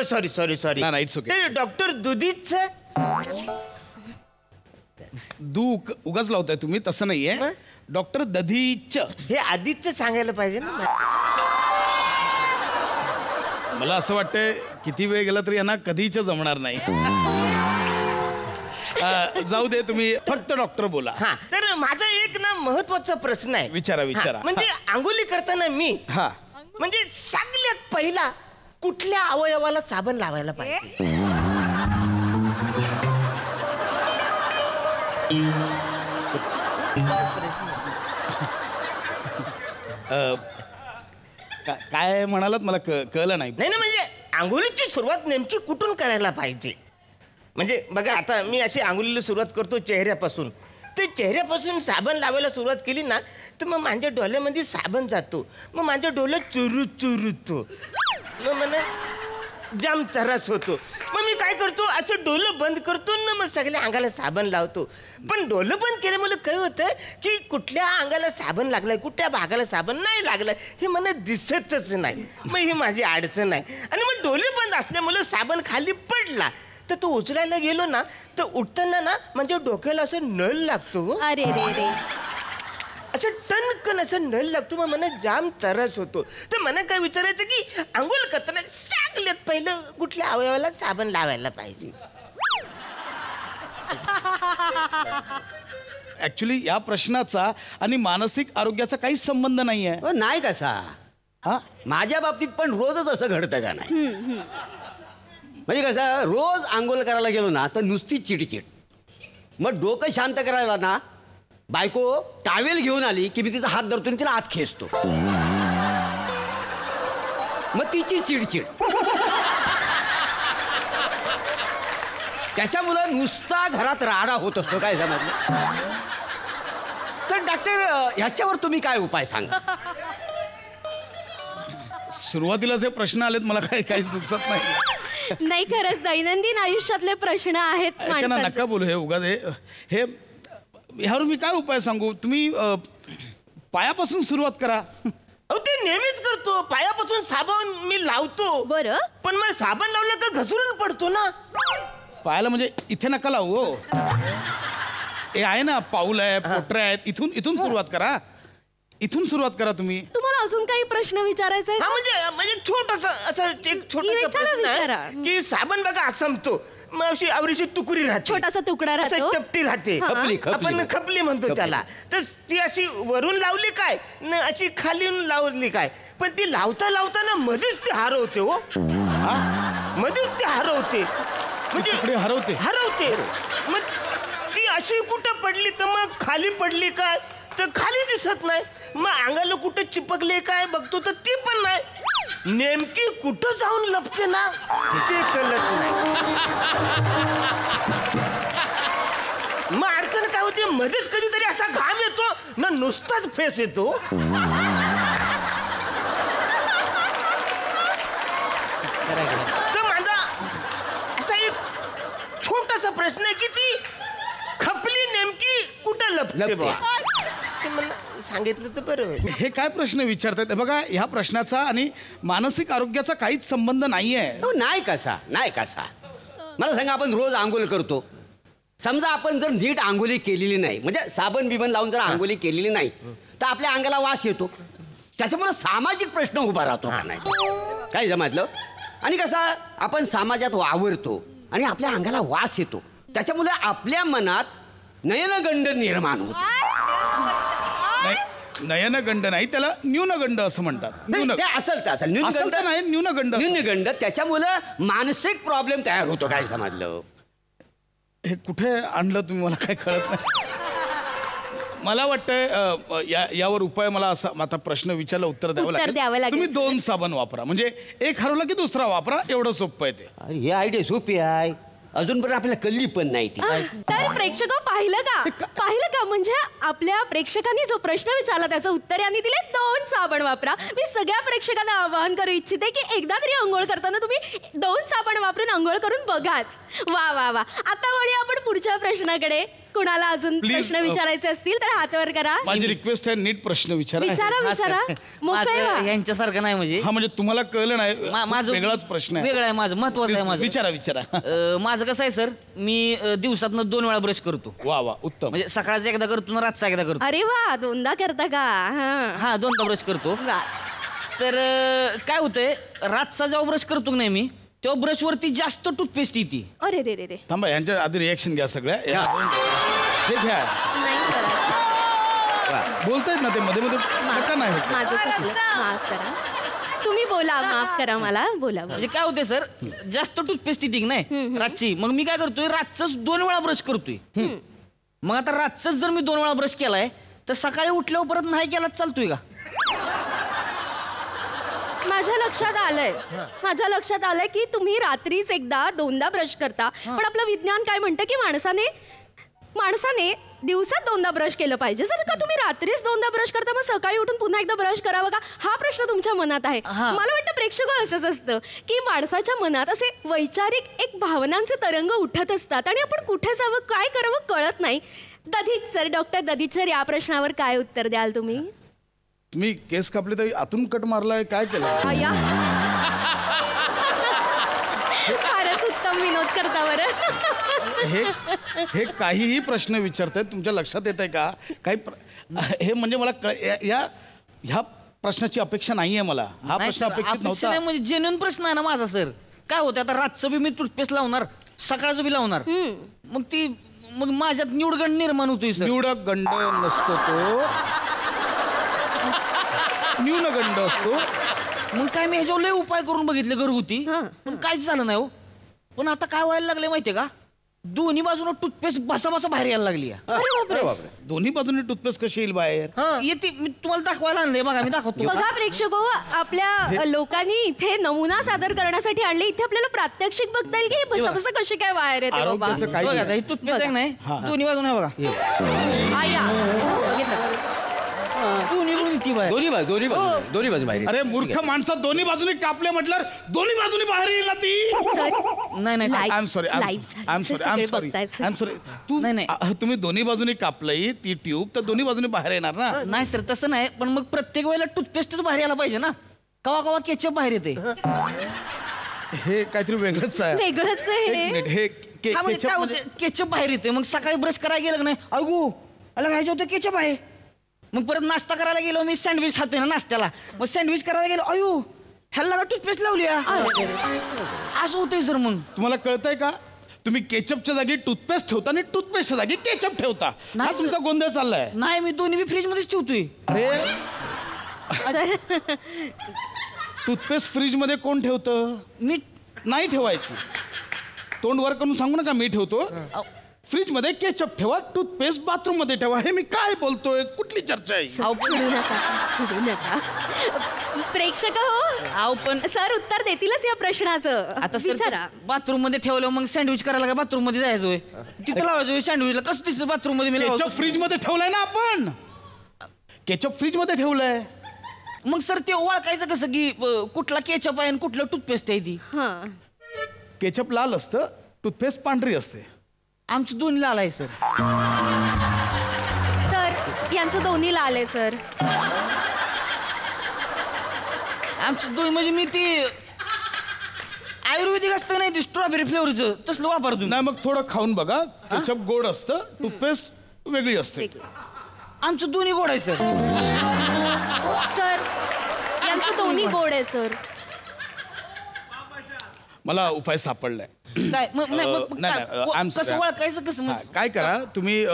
S2: सॉरी.
S7: नाही, इट्स ओके.
S2: डॉक्टर दुधीच
S7: उगाच लावताय तुम्ही, तसं नाहीये. डॉक्टर दधीच
S2: हे आधीच सांगायला पाहिजे ना.
S7: मला असं वाटतंय किती वेळ गेला तरी यांना कधीच जमणार नाही. जाऊ दे, तुम्ही फक्त डॉक्टर बोला.
S2: हा, तर माझा एक ना महत्वाचा प्रश्न आहे.
S7: विचारा.
S2: म्हणजे आंघोळी करताना मी म्हणजे सगळ्यात पहिला कुठल्या अवयवाला साबण लावायला पाहिजे?
S7: काय म्हणालात मला कळलं नाही.
S2: नाही, म्हणजे आंघोळीची सुरुवात नेमकी कुठून करायला पाहिजे? म्हणजे बघा, आता मी अशी आंघोळीला सुरुवात करतो चेहऱ्यापासून. ते चेहऱ्यापासून साबण लावायला सुरुवात केली ना तर मग माझ्या डोळ्यामध्ये साबण जातो, मग माझ्या डोळ्यात चुरूतो, मग मला जाम त्रास होतो. मग मी काय करतो, असं डोलं बंद करतो ना, मग सगळ्या अंगाला साबण लावतो. पण डोलं बंद केल्यामुळे काय होतं की कुठल्या अंगाला साबण लागलाय, कुठल्या भागाला साबण नाही लागलाय हे मला दिसतच नाही. मग ही माझी अडचण आहे. आणि मग डोले बंद असल्यामुळे साबण खाली पडला तर तो उचलायला गेलो ना तर उठताना ना म्हणजे डोक्याला असं नळ लागतो.
S5: अरे रे,
S2: असं टणकन असं नळ लागतो. मग मला जाम त्रास होतो. तर मला काय विचारायचं की आंघोळ करताना सगळ्यात पहिलं कुठल्या अवयवाला साबण लावायला पाहिजे?
S7: ऍक्च्युली या प्रश्नाचा आणि मानसिक आरोग्याचा काहीच संबंध नाही आहे.
S3: नाही कसा, माझ्या बाबतीत पण रोजच असं घडतं का नाही. म्हणजे कसं, रोज आंघोळ करायला गेलो ना तर नुसती चिडचिड. मग डोकं शांत करायला ना बायको टावेल घेऊन आली की मी तिचा हात धरतो आणि तिला आत खेचतो. मग तिची चिडचिड. त्याच्यामुळं नुसता घरात राडा होत असतो. काय समजलं? तर डॉक्टर, ह्याच्यावर तुम्ही काय उपाय सांगा?
S7: सुरुवातीला जे प्रश्न आलेत मला काही सुचत नाही.
S5: नाही, खरंच दैनंदिन आयुष्यातले प्रश्न आहेत.
S7: नका बोलू हे उगाच. हे ह्यावर मी काय उपाय सांगू? तुम्ही पायापासून सुरुवात करा.
S2: अहो ते नेहमीच करतो, पायापासून साबण मी लावतो.
S5: बरं.
S2: पण मग साबण लावलं का घसरून पडतो ना.
S7: पायाला म्हणजे इथे नका लावू हो. हे आहे ना, पाऊल आहे, पोटऱ्या आहेत, इथून सुरुवात करा. इथून सुरुवात करा तुम्ही.
S5: तुम्हाला अजून काही प्रश्न विचारायचा
S2: हा
S5: आहे?
S2: म्हणजे छोटासा असं एक छोटासा
S5: विचारा,
S2: प्रश्न
S5: विचारा.
S2: आहे की साबण बघा संपतो, मग अशी आवरीची तुकडी राहते,
S5: छोटासा तुकडा राहतो.
S2: असं चपटी राहते,
S5: हा.
S2: आपण खपली म्हणतो त्याला. तर ती अशी वरून लावली काय न अशी खाली लावली काय, पण ती लावता लावताना मध्येच ती हरवते हो. मध्येच ती हरवते,
S7: तुकडे हरवते.
S2: मग ती अशी कुठं पडली तर मग खाली पडली काय तर खाली दिसत नाही, मग अंगाला कुठं चिपकले काय बघतो तर ती पण नाही, नेमकी कुठं जाऊन लपते ना ते कळत नाही. मग अडचण काय होते, मध्येच कधीतरी असा घाम येतो ना, नुसताच फेस येतो. तर माझा असा एक छोटासा प्रश्न आहे की ती खपली नेमकी कुठं लपते बा. ते मला सांगितलं तर बरं होईल.
S7: हे काय प्रश्न विचारतायत? हे बघा, ह्या प्रश्नाचा आणि मानसिक आरोग्याचा काहीच संबंध नाहीये.
S3: नाही कसा मला सांगा, आपण रोज आंघोळ करतो. समजा आपण जर नीट आंघोळी केलेली नाही, म्हणजे साबण बिबन लावून जर आंघोळी केलेली नाही, तर आपल्या अंगाला वास येतो. त्याच्यामुळे सामाजिक प्रश्न उभा राहतो का नाही, काय समजलं? आणि कसा आपण समाजात वावरतो आणि आपल्या अंगाला वास येतो, त्याच्यामुळे आपल्या मनात नयनगंड निर्माण होतो.
S7: नयनगंड नाही, त्याला न्यूनगंड असं म्हणतात.
S3: ते असेल न्यूनगंड. त्याच्यामुळे मानसिक प्रॉब्लेम तयार होतो, काय समजलं?
S7: हे कुठे आणलं तुम्ही, मला काय कळत नाही. मला वाटतंय यावर उपाय मला असा, आता प्रश्न विचारला उत्तर द्यावं लागेल. तुम्ही 2 साबण वापरा, म्हणजे एक हरवला की दुसरा वापरा, एवढं सोपं आहे ते.
S3: अरे हे आयडिया सोपी आहे, अजून पण आपल्याला कल्ली पण नाही ती.
S5: तर प्रेक्षक पाहिलं का म्हणजे आपल्या प्रेक्षकांनी जो प्रश्न विचारला त्याचं उत्तर यांनी दिले 2 साबण वापरा. मी सगळ्या प्रेक्षकांना आवाहन करू इच्छिते की एकदा तरी अंघोळ करताना तुम्ही 2 साबण वापरून अंघोळ करून बघाच. वा वा वा. आता वळूया आपण पुढच्या प्रश्नाकडे. कुणाला अजून प्रश्न विचारायचे असतील तर हात वर करा.
S7: माझी रिक्वेस्ट आहे, नीट प्रश्न विचारा.
S5: विचारा. मोकळे व्हा.
S6: यांच्यासारखं नाही म्हणजे.
S7: हा म्हणजे तुम्हाला कळलं नाही,
S6: माझं
S7: वेगळाच प्रश्न आहे.
S6: वेगळं आहे माझं, महत्वाचं आहे माझं.
S7: विचारा.
S6: माझं कसं आहे सर, मी दिवसातनं 2 वेळा ब्रश करतो.
S7: वा उत्तम.
S6: म्हणजे सकाळचा एकदा करतो ना रातचा एकदा करतो.
S5: अरे वा, 2दा करता का?
S6: हा 2दा ब्रश करतो. तर काय होतंय, रातचा जेव्हा ब्रश करतो की नाही मी, तेव्हा ब्रशवरती जास्त टूथपेस्ट येते.
S5: अरे रे रे रे.
S7: थांबा, यांच्या आधी रिएक्शन घ्या सगळ्या. हे घ्या, बोलतायत ना ते मध्ये नका नाही.
S5: माझं चुकलं, माफ करा. तुम्ही बोला, माफ करा मला, बोला.
S6: म्हणजे काय होते सर, जास्त टूथपेस्ट येते की नाही रातची, मग मी काय करतोय, रातच 2 वेळा ब्रश करतोय. मग आता रातच जर मी 2 वेळा ब्रश केलाय तर सकाळी उठल्यावर परत नाही केला चालतोय का?
S5: माझ्या लक्षात आलंय की तुम्ही रात्रीच एकदा 2दा ब्रश करता, पण आपलं विज्ञान काय म्हणतं की माणसाने दिवसात 2दा ब्रश केलं पाहिजे. जर का तुम्ही रात्रीच 2दा ब्रश करता, मग सकाळी उठून पुन्हा एकदा ब्रश करावं का, हा प्रश्न तुमच्या मनात आहे. मला वाटतं प्रेक्षक असंच असतं की माणसाच्या मनात असे वैचारिक एक भावनांचे तरंग उठत असतात आणि आपण कुठे जावं, काय करावं कळत नाही. डॉक्टर दधीच सर, या प्रश्नावर काय उत्तर द्याल तुम्ही?
S7: तुम्ही केस कापले तरी आतून कट मारलाय, काय केलं?
S5: फारच उत्तम विनोद करता बरं.
S7: हे काहीही प्रश्न विचारतायत, तुमच्या लक्षात येत आहे का काही हे म्हणजे मला ह्या प्रश्नाची अपेक्षा नाहीये मला. हा प्रश्न अपेक्षित नव्हता.
S6: म्हणजे जेन्युइन प्रश्न आहे ना माझा सर. काय होतं, आता रातचं बी मी टूथपेस्ट लावणार, सकाळचं बी लावणार, मग माझ्यात निवडगंड निर्माण होतोय सर.
S7: निवडगंड नसतो तो, न्यूनगंड असतो.
S6: मग काय मी ह्याच्यावर लय उपाय करून बघितले घरगुती, पण काहीच झालं नाही हो. पण आता काय व्हायला लागले माहितीये का, दोन्ही बाजूने टूथपेस्ट बसा बाहेर यायला लागली.
S7: दोन्ही बाजूने टूथपेस्ट कशी येईल बाहेर?
S6: येते, मी तुम्हाला दाखवायला आणले, बघा मी दाखवतो.
S5: बघा प्रेक्षक, आपल्या लोकांनी इथे नमुना सादर करण्यासाठी आणले. इथे आपल्याला प्रात्यक्षिक बघता येईल की बसा कशी काय बाहेर येते बाबा.
S6: टूथपेस्ट आहे नाही, दोन्ही बाजूने बघा, दोन्ही
S8: ती बाहेर.
S3: दोन्ही बाजू बाहेर.
S7: अरे मूर्ख माणसं दोन्ही बाजूने कापले म्हटल्यावर दोन्ही बाजूने बाहेर येईल ना ती.
S8: नाही नाही
S7: आय एम सॉरी तू
S8: नाही, नाही.
S7: तुम्ही दोन्ही बाजूने कापलंय ती ट्यूब तर दोन्ही बाजूने बाहेर येणार ना.
S8: नाही सर तसं नाही पण मग प्रत्येक वेळेला टूथपेस्टच बाहेर यायला पाहिजे ना. कवा कवा केचप बाहेर येते.
S7: हे काहीतरी वेगळंच आहे.
S5: वेगळंच आहे
S7: एक
S5: हे.
S7: मिनिट हे
S8: हा, म्हणजे
S7: ketchup
S8: काय
S7: मध्ये-
S8: होतं, केचप बाहेर येते मग सकाळी ब्रश करायला गेलं का नाही अगो अला खायचं होतं केचप आहे. मग परत नाश्ता करायला गेलो मी सँडविच खातोय ना नाश्त्याला मग सँडविच करायला गेलो अयो ह्याला का टूथपेस्ट लावली असं होतंय सर. मग
S7: तुम्हाला कळतंय का तुम्ही केचपच्या जागी टूथपेस्ट ठेवता आणि टूथपेस्टच्या जागी केचप ठेवता. हा तुमचा गोंधळ चाललाय.
S8: नाही मी दोन्ही बी फ्रीज मध्येच ठेवतोय.
S7: अरे टूथपेस्ट फ्रीज मध्ये कोण ठेवतं.
S8: मी
S7: नाही ठेवायची. तोंड वर करून सांगू नका मी ठेवतो. फ्रीज मध्ये केचप ठेवा टूथपेस्ट बाथरूम मध्ये ठेवा. हे मी काय बोलतोय कुठली चर्चा आहे.
S5: चिडू नका. प्रेक्षक हो
S8: पण
S5: सर उत्तर देतीलच या प्रश्नाचं.
S8: आता सर
S5: विचारा.
S8: बाथरूम मध्ये ठेवलं मग सँडविच करायला का बाथरूम मध्ये जायचोय तिथं लावायचोय सँडविचला कसं तिथं बाथरूम मध्ये मी
S7: केचप फ्रीज मध्ये ठेवलाय ना आपण. केचप फ्रीज मध्ये ठेवलंय.
S8: मग सर ते ओळखायचं कसं की कुठला केचप आहे आणि कुठलं टूथपेस्ट आहे ती.
S5: हां.
S7: केचप लाल असतं टूथपेस्ट पांढरी असते.
S8: आमचं दोन्ही लाल आहे सर.
S5: सर यांचं दोन्ही लाल आहे सर.
S8: आमचं दोन्ही म्हणजे मी ते आयुर्वेदिक असतं नाही ते स्ट्रॉबेरी फ्लेवरचं तसलं वापरतो.
S7: नाही मग थोडं खाऊन बघा. केचप गोड असतं टूथपेस्ट वेगळी असते.
S8: आमचं दोन्ही गोड आहे सर.
S5: सर यांचं दोन्ही गोड आहे सर.
S7: मला उपाय सापडलाय.
S8: काय मग नाही मग
S7: नाही, नाही, I'm sorry.
S8: कसं ओळखायचं कसं
S7: हा,
S8: मग
S7: काय करा तुम्ही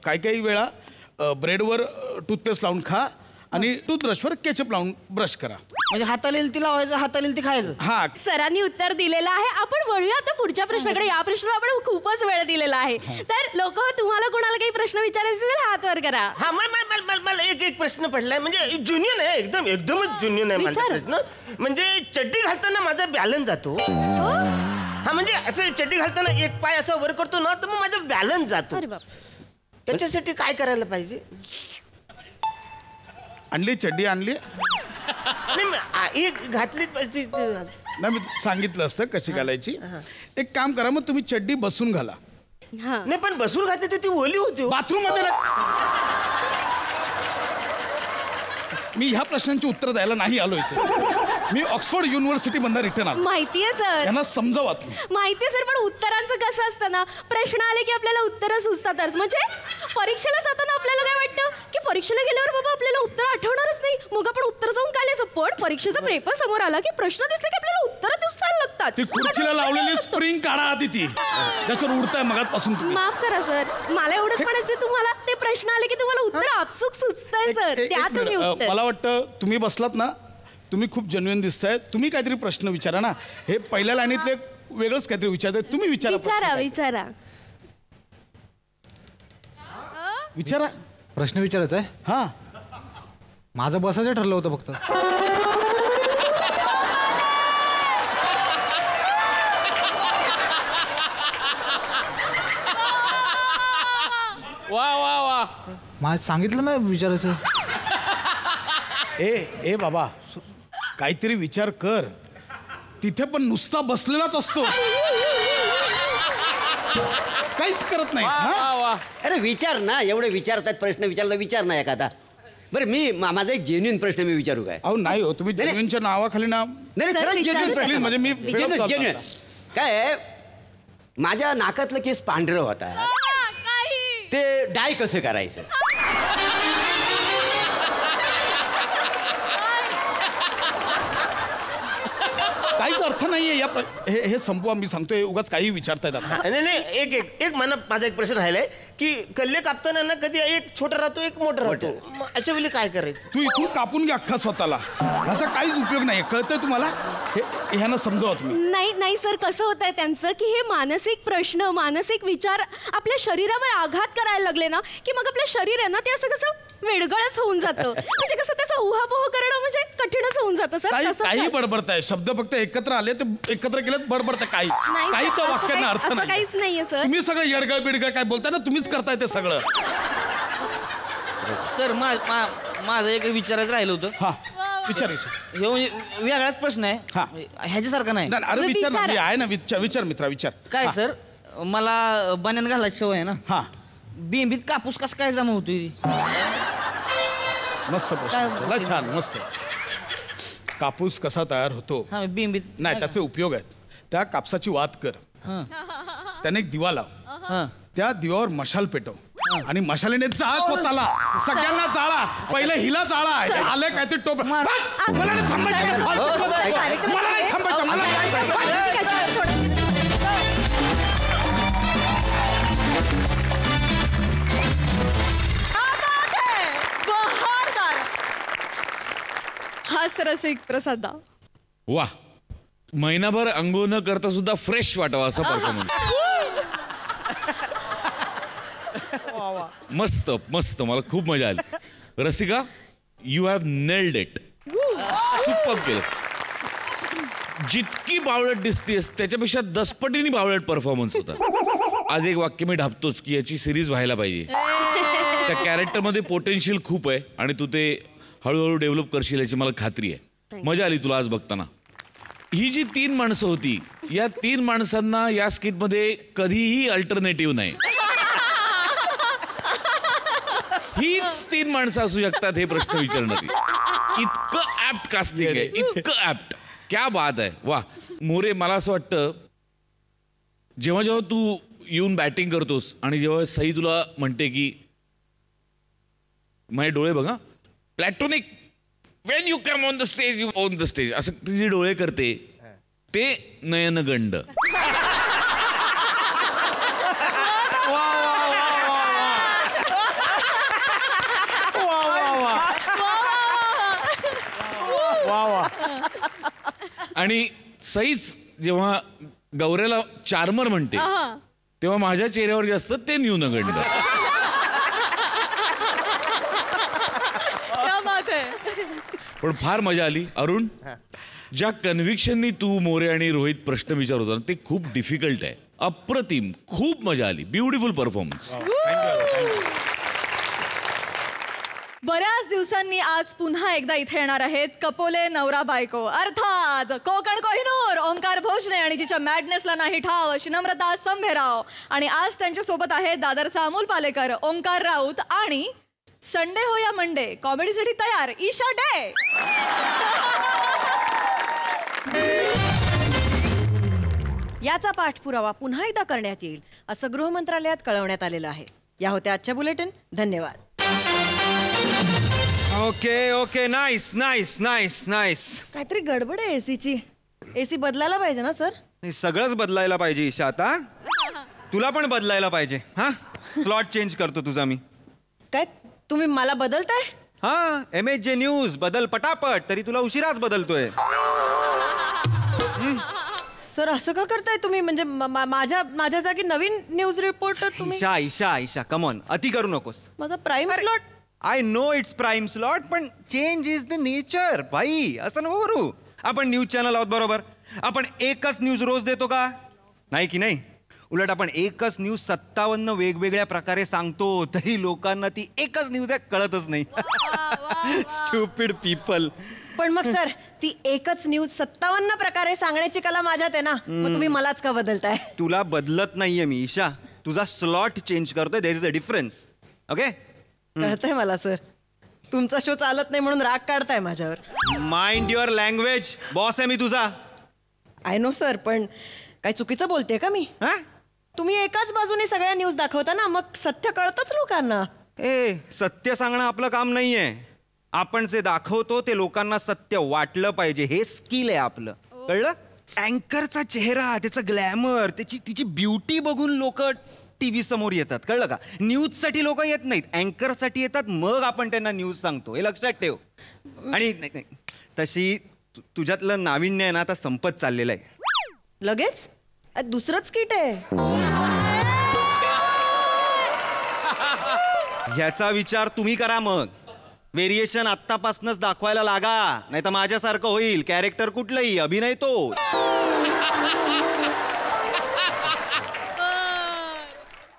S7: काही वेळा ब्रेडवर टूथपेस्ट लावून खा आणि टूथब्रशवर केचप लावून ब्रश करा.
S8: म्हणजे हाताला येईल ती लावायचं हाताला येईल ती खायचं.
S7: हा
S5: सरांनी उत्तर दिलेलं आहे. आपण वळूया आता पुढच्या प्रश्नाकडे. या प्रश्नाला आपण खूपच वेळ दिलेला आहे. तर लोक तुम्हाला कोणाला काही प्रश्न विचारायचे असेल हात वर करा.
S9: हा मला एक प्रश्न पडलाय म्हणजे जुनियन आहे एकदमच जुनियन आहे माझा
S5: विचार.
S9: प्रश्न. म्हणजे चड्डी घालताना माझा बॅलन्स जातो. हा म्हणजे असं चड्डी घालताना एक पाय असा वर करतो ना तर मग माझा बॅलन्स जातो.
S5: अरे बाप.
S9: त्याच्यासाठी काय करायला पाहिजे.
S7: आणली चड्डी आणली.
S9: नाही एक घातली पाहिजे.
S7: नाही मी सांगितलं असतं कशी घालायची. एक काम करा मग तुम्ही चड्डी बसून घाला.
S5: हां.
S9: नाही पण बसून घातली तर ती ओली होती.
S7: बाथरूम मध्ये मी ह्या प्रश्नांची उत्तर द्यायला नाही आलो इथे. मी ऑक्सफोर्ड युनिव्हर्सिटी मधून रिटर्न आलो.
S5: माहितीये सर.
S7: यांना समजावा तुम्ही.
S5: माहितीये सर पण उत्तरांचं कसं असतं ना प्रश्न आले की आपल्याला उत्तरं सुचतातच. म्हणजे परीक्षेला जाताना आपल्याला काय वाटतं की परीक्षेला गेल्यावर बाबा आपल्याला उत्तर आठवणारच नाही मग आपण उत्तर जाऊन काय लिहायचं. पण परीक्षेचा पेपर समोर आला की प्रश्न दिसले की आपल्याला उत्तरं दिवसायला लागतात.
S7: ती खुर्चीला लावलेली स्प्रिंग काढा आधी ती त्याच्यावर उडताय मगातपासून तुम्ही.
S5: माफ करा सर मला एवढंच म्हणायचं तुम्हाला ते प्रश्न आले की तुम्हाला उत्तर आपसुक सुचतंय सर.
S7: एक
S5: त्या तुम्ही
S7: मिनिट.
S5: उत्तर.
S7: मला वाटतं तुम्ही बसलात ना तुम्ही खूप जेन्युइन दिसताय. तुम्ही काहीतरी प्रश्न विचारा ना. हे पहिल्या लाईनीतले वेगळंच काहीतरी विचारताय. तुम्ही विचारा
S5: विचारा विचारा.
S7: विचारा.
S4: प्रश्न विचारायचा आहे.
S7: हा
S4: माझं बसायचं ठरलं होतं फक्त.
S2: वा वा वा.
S4: मला सांगितलं ना विचारायचं.
S7: ए बाबा काहीतरी विचार कर. तिथे पण नुसता बसलेलाच असतो काहीच करत नाहीस.
S2: वा वा.
S3: अरे विचार ना एवढे विचारतात प्रश्न विचारला विचार ना एखादा. बरं मी माझा एक जेन्युइन प्रश्न मी विचारू काय.
S7: अहो नाही हो तुम्ही
S3: नाही, नाही.
S7: जेन्युइनच्या नावाखाली ना
S3: नाही
S5: सर,
S3: खरंच
S5: विचार.
S3: genuine प्रश्न.
S7: Please, म्हणजे मी
S3: Genuine,
S7: चालतो
S3: genuine.
S7: आता.
S3: काय आहे, माझ्या नाकातलं केस पांढरं होता ते डाय कसं करायचं.
S7: काहीच अर्थ नाहीये या हे संपवा. मी सांगतोय उगाच काही विचारतायत आता.
S9: नाही एक माझा एक प्रश्न राहिलाय की कल्ले कापताना ना कधी एक छोटा राहतो एक मोठा राहतो. मग अशा वेळी काय करायचं.
S7: तू इथून कापून घ्या अख्खा स्वतःला. ह्याचा काहीच उपयोग नाही. कळतंय तुम्हाला. ह्यांना समजावा तुम्ही.
S5: नाही सर कसं होत आहे त्यांचं की हे मानसिक प्रश्न मानसिक विचार आपल्या शरीरावर आघात करायला लागले ना की मग आपलं शरीर आहे ना ते असं कसं वेडगळच होऊन जातं. म्हणजे कसं त्याचा उहापोह करणं म्हणजे कठीणच होऊन जातं सर.
S7: काही बडबडताय. शब्द फक्त एकत्र आले ते एकत्र केलेत बडबडताय. काही
S5: नाही
S7: तर
S5: असं
S7: वाक्यांना अर्थ
S5: असं
S7: नाही.
S5: काहीच नाहीये सर.
S7: तुम्ही सगळं येडगळ बिडगळ काय बोलताय ना तुम्हीच करताय ते सगळं.
S8: सर माझं एक विचारायचं राहिलं होतं.
S7: हा विचार विचार.
S8: हे म्हणजे वेगळाच प्रश्न आहे.
S7: हा.
S8: ह्याच्यासारखा नाही.
S7: नाही, अरे विचार ना, मी आहे ना, विचार मित्रा विचार.
S8: काय
S7: हा.
S8: सर, मला बन्यान घालायची सवय आहे ना.
S7: हा
S8: बिंबीत कापूस कसं काय जमा होतोय?
S7: मस्त प्रश्न, लय छान, मस्त. कापूस कसा तयार होतो?
S8: हा बिंबीत
S7: नाही, त्याचे उपयोग आहेत. त्या कापसाची वात कर, त्याने एक दिवा लाव,
S8: हा.
S7: त्या दिव्यावर मशाल पेटव आणि मशालीने जाळ स्वतःला, सगळ्यांना जाळा. पहिले हिला जाळा. आले काय ते टोप. मला नाही थांबायचं, मला नाही थांबायचं, मला नाही.
S1: हाच रसिक प्रसादा.
S10: वा, महिनाभर अंघोळ न करता सुद्धा फ्रेश वाटावा असा परफॉर्मन्स. मस्त मस्त, मला खूप मजा आली. Rasika, you have nailed it. Super केलं. जितकी बावळट दिसतेस त्याच्यापेक्षा 10 पटीने बावळट परफॉर्मन्स होता. आज एक वाक्य मी ढापतोच की याची सिरीज व्हायला पाहिजे. त्या कॅरेक्टरमध्ये पोटेन्शियल खूप आहे आणि तू ते हळूहळू डेव्हलप करशील याची मला खात्री आहे. मजा आली तुला आज बघताना. ही जी 3 माणसं होती, या 3 माणसांना या स्किटमध्ये कधीही अल्टरनेटिव्ह नाही. हीच 3 माणसं असू शकतात हे प्रश्न विचारणारी. इतकं ऍप्ट कास्टिंग आहे, इतकं ऍप्ट. क्या बात आहे. वा मोरे, मला असं वाटतं जेव्हा जेव्हा तू येऊन बॅटिंग करतोस आणि जेव्हा सई तुला म्हणते की माझे डोळे बघा, Platonic, Wien you come on the stage you on the stage, असं तुझे डोळे करते ते नयनगंड. आणि सईच जेव्हा गौऱ्याला चार्मर म्हणते तेव्हा माझ्या चेहऱ्यावर जे असतं ते न्यूनगंड. पण फार मजा आली. अरुण, ज्या कन्व्हिक्शननी तू मोरे आणि रोहित प्रश्न विचारत होता ते खूप डिफिकल्ट आहे. अप्रतिम, खूप मजा आली. Beautiful performance.
S1: बऱ्याच दिवसांनी आज पुन्हा एकदा इथे येणार आहेत कपोले नवरा बायको, अर्थात कोकण कोहिनूर, ओंकार भोजने आणि जिच्या मॅडनेसला नाही ठाव अशी नम्रता संभेराव. आणि आज त्यांच्या सोबत आहेत दादरचा अमोल पालेकर, ओंकार राऊत आणि संडे हो या मंडे कॉमेडीसाठी तयार ईशा डे.
S11: याचा पाठपुरावा पुन्हा एकदा करण्यात येईल असं गृह मंत्रालयात कळवण्यात आलेलं आहे. या होत्या आजच्या बुलेटिन. धन्यवाद.
S12: Okay okay, nice nice nice nice.
S11: काहीतरी गडबड आहे एसीची. एसी बदलायला पाहिजे ना सर?
S12: सगळंच बदलायला पाहिजे ईशा. आता तुला पण बदलायला पाहिजे. हा, स्लॉट चेंज करतो तुझा मी.
S11: काय तुम्ही मला बदलताय?
S12: हा, MSJ न्यूज बदल पटापट, तरी तुला उशिराच बदलतोय.
S11: सर असं का करताय तुम्ही? म्हणजे माझ्या जागी नवीन न्यूज रिपोर्टर तुम्ही?
S12: ईशा ईशा ईशा, कम ऑन, अति करू नकोस.
S11: माझा prime slot.
S12: I know it's prime slot, पण चेंज इज द नेचर भाई. असं नको करू. आपण न्यूज चॅनल आहोत बरोबर. आपण एकच न्यूज रोज देतो का? नाही की नाही. उलट आपण एकच न्यूज 57 वेगवेगळ्या प्रकारे सांगतो, तरी लोकांना ती एकच न्यूज आहे कळतच नाही. Stupid people.
S11: पण मग सर, ती एकच न्यूज 57 प्रकारे सांगण्याची कला माझ्यात आहे ना, मग तुम्ही मलाच का बदलताय?
S12: तुला बदलत नाहीये मी ईशा, तुझा स्लॉट चेंज करतोय. There is a difference. Okay,
S11: कळतंय मला सर. तुमचा शो चालत नाही म्हणून राग काढताय माझ्यावर.
S12: Mind your language. बॉस आहे मी तुझा.
S11: आय नो सर, पण काय चुकीचं बोलते का मी? तुम्ही एकाच बाजूने सगळ्या न्यूज दाखवता ना, मग सत्य कळतच लोकांना.
S12: सत्य सांगणं आपलं काम नाहीये. आपण जे दाखवतो ते लोकांना सत्य वाटलं पाहिजे, हे स्किल आहे आपलं. कळलं? अँकरचा चेहरा, त्याचं ग्लॅमर, तिची ब्युटी बघून लोक टीव्ही समोर येतात. कळलं का? न्यूज साठी लोक येत नाहीत, अँकर साठी येतात. मग आपण त्यांना न्यूज सांगतो, हे लक्षात ठेव. आणि तशी तुझ्यातलं नाविन्य आहे ना, आता संपत चाललेलं आहे.
S11: लगेच दुसरंच किट आहे.
S12: ह्याचा विचार तुम्ही करा. मग व्हेरिएशन आत्तापासूनच दाखवायला लागा, नाही तर माझ्यासारखं होईल. कॅरेक्टर कुठलंही, अभिनय तो.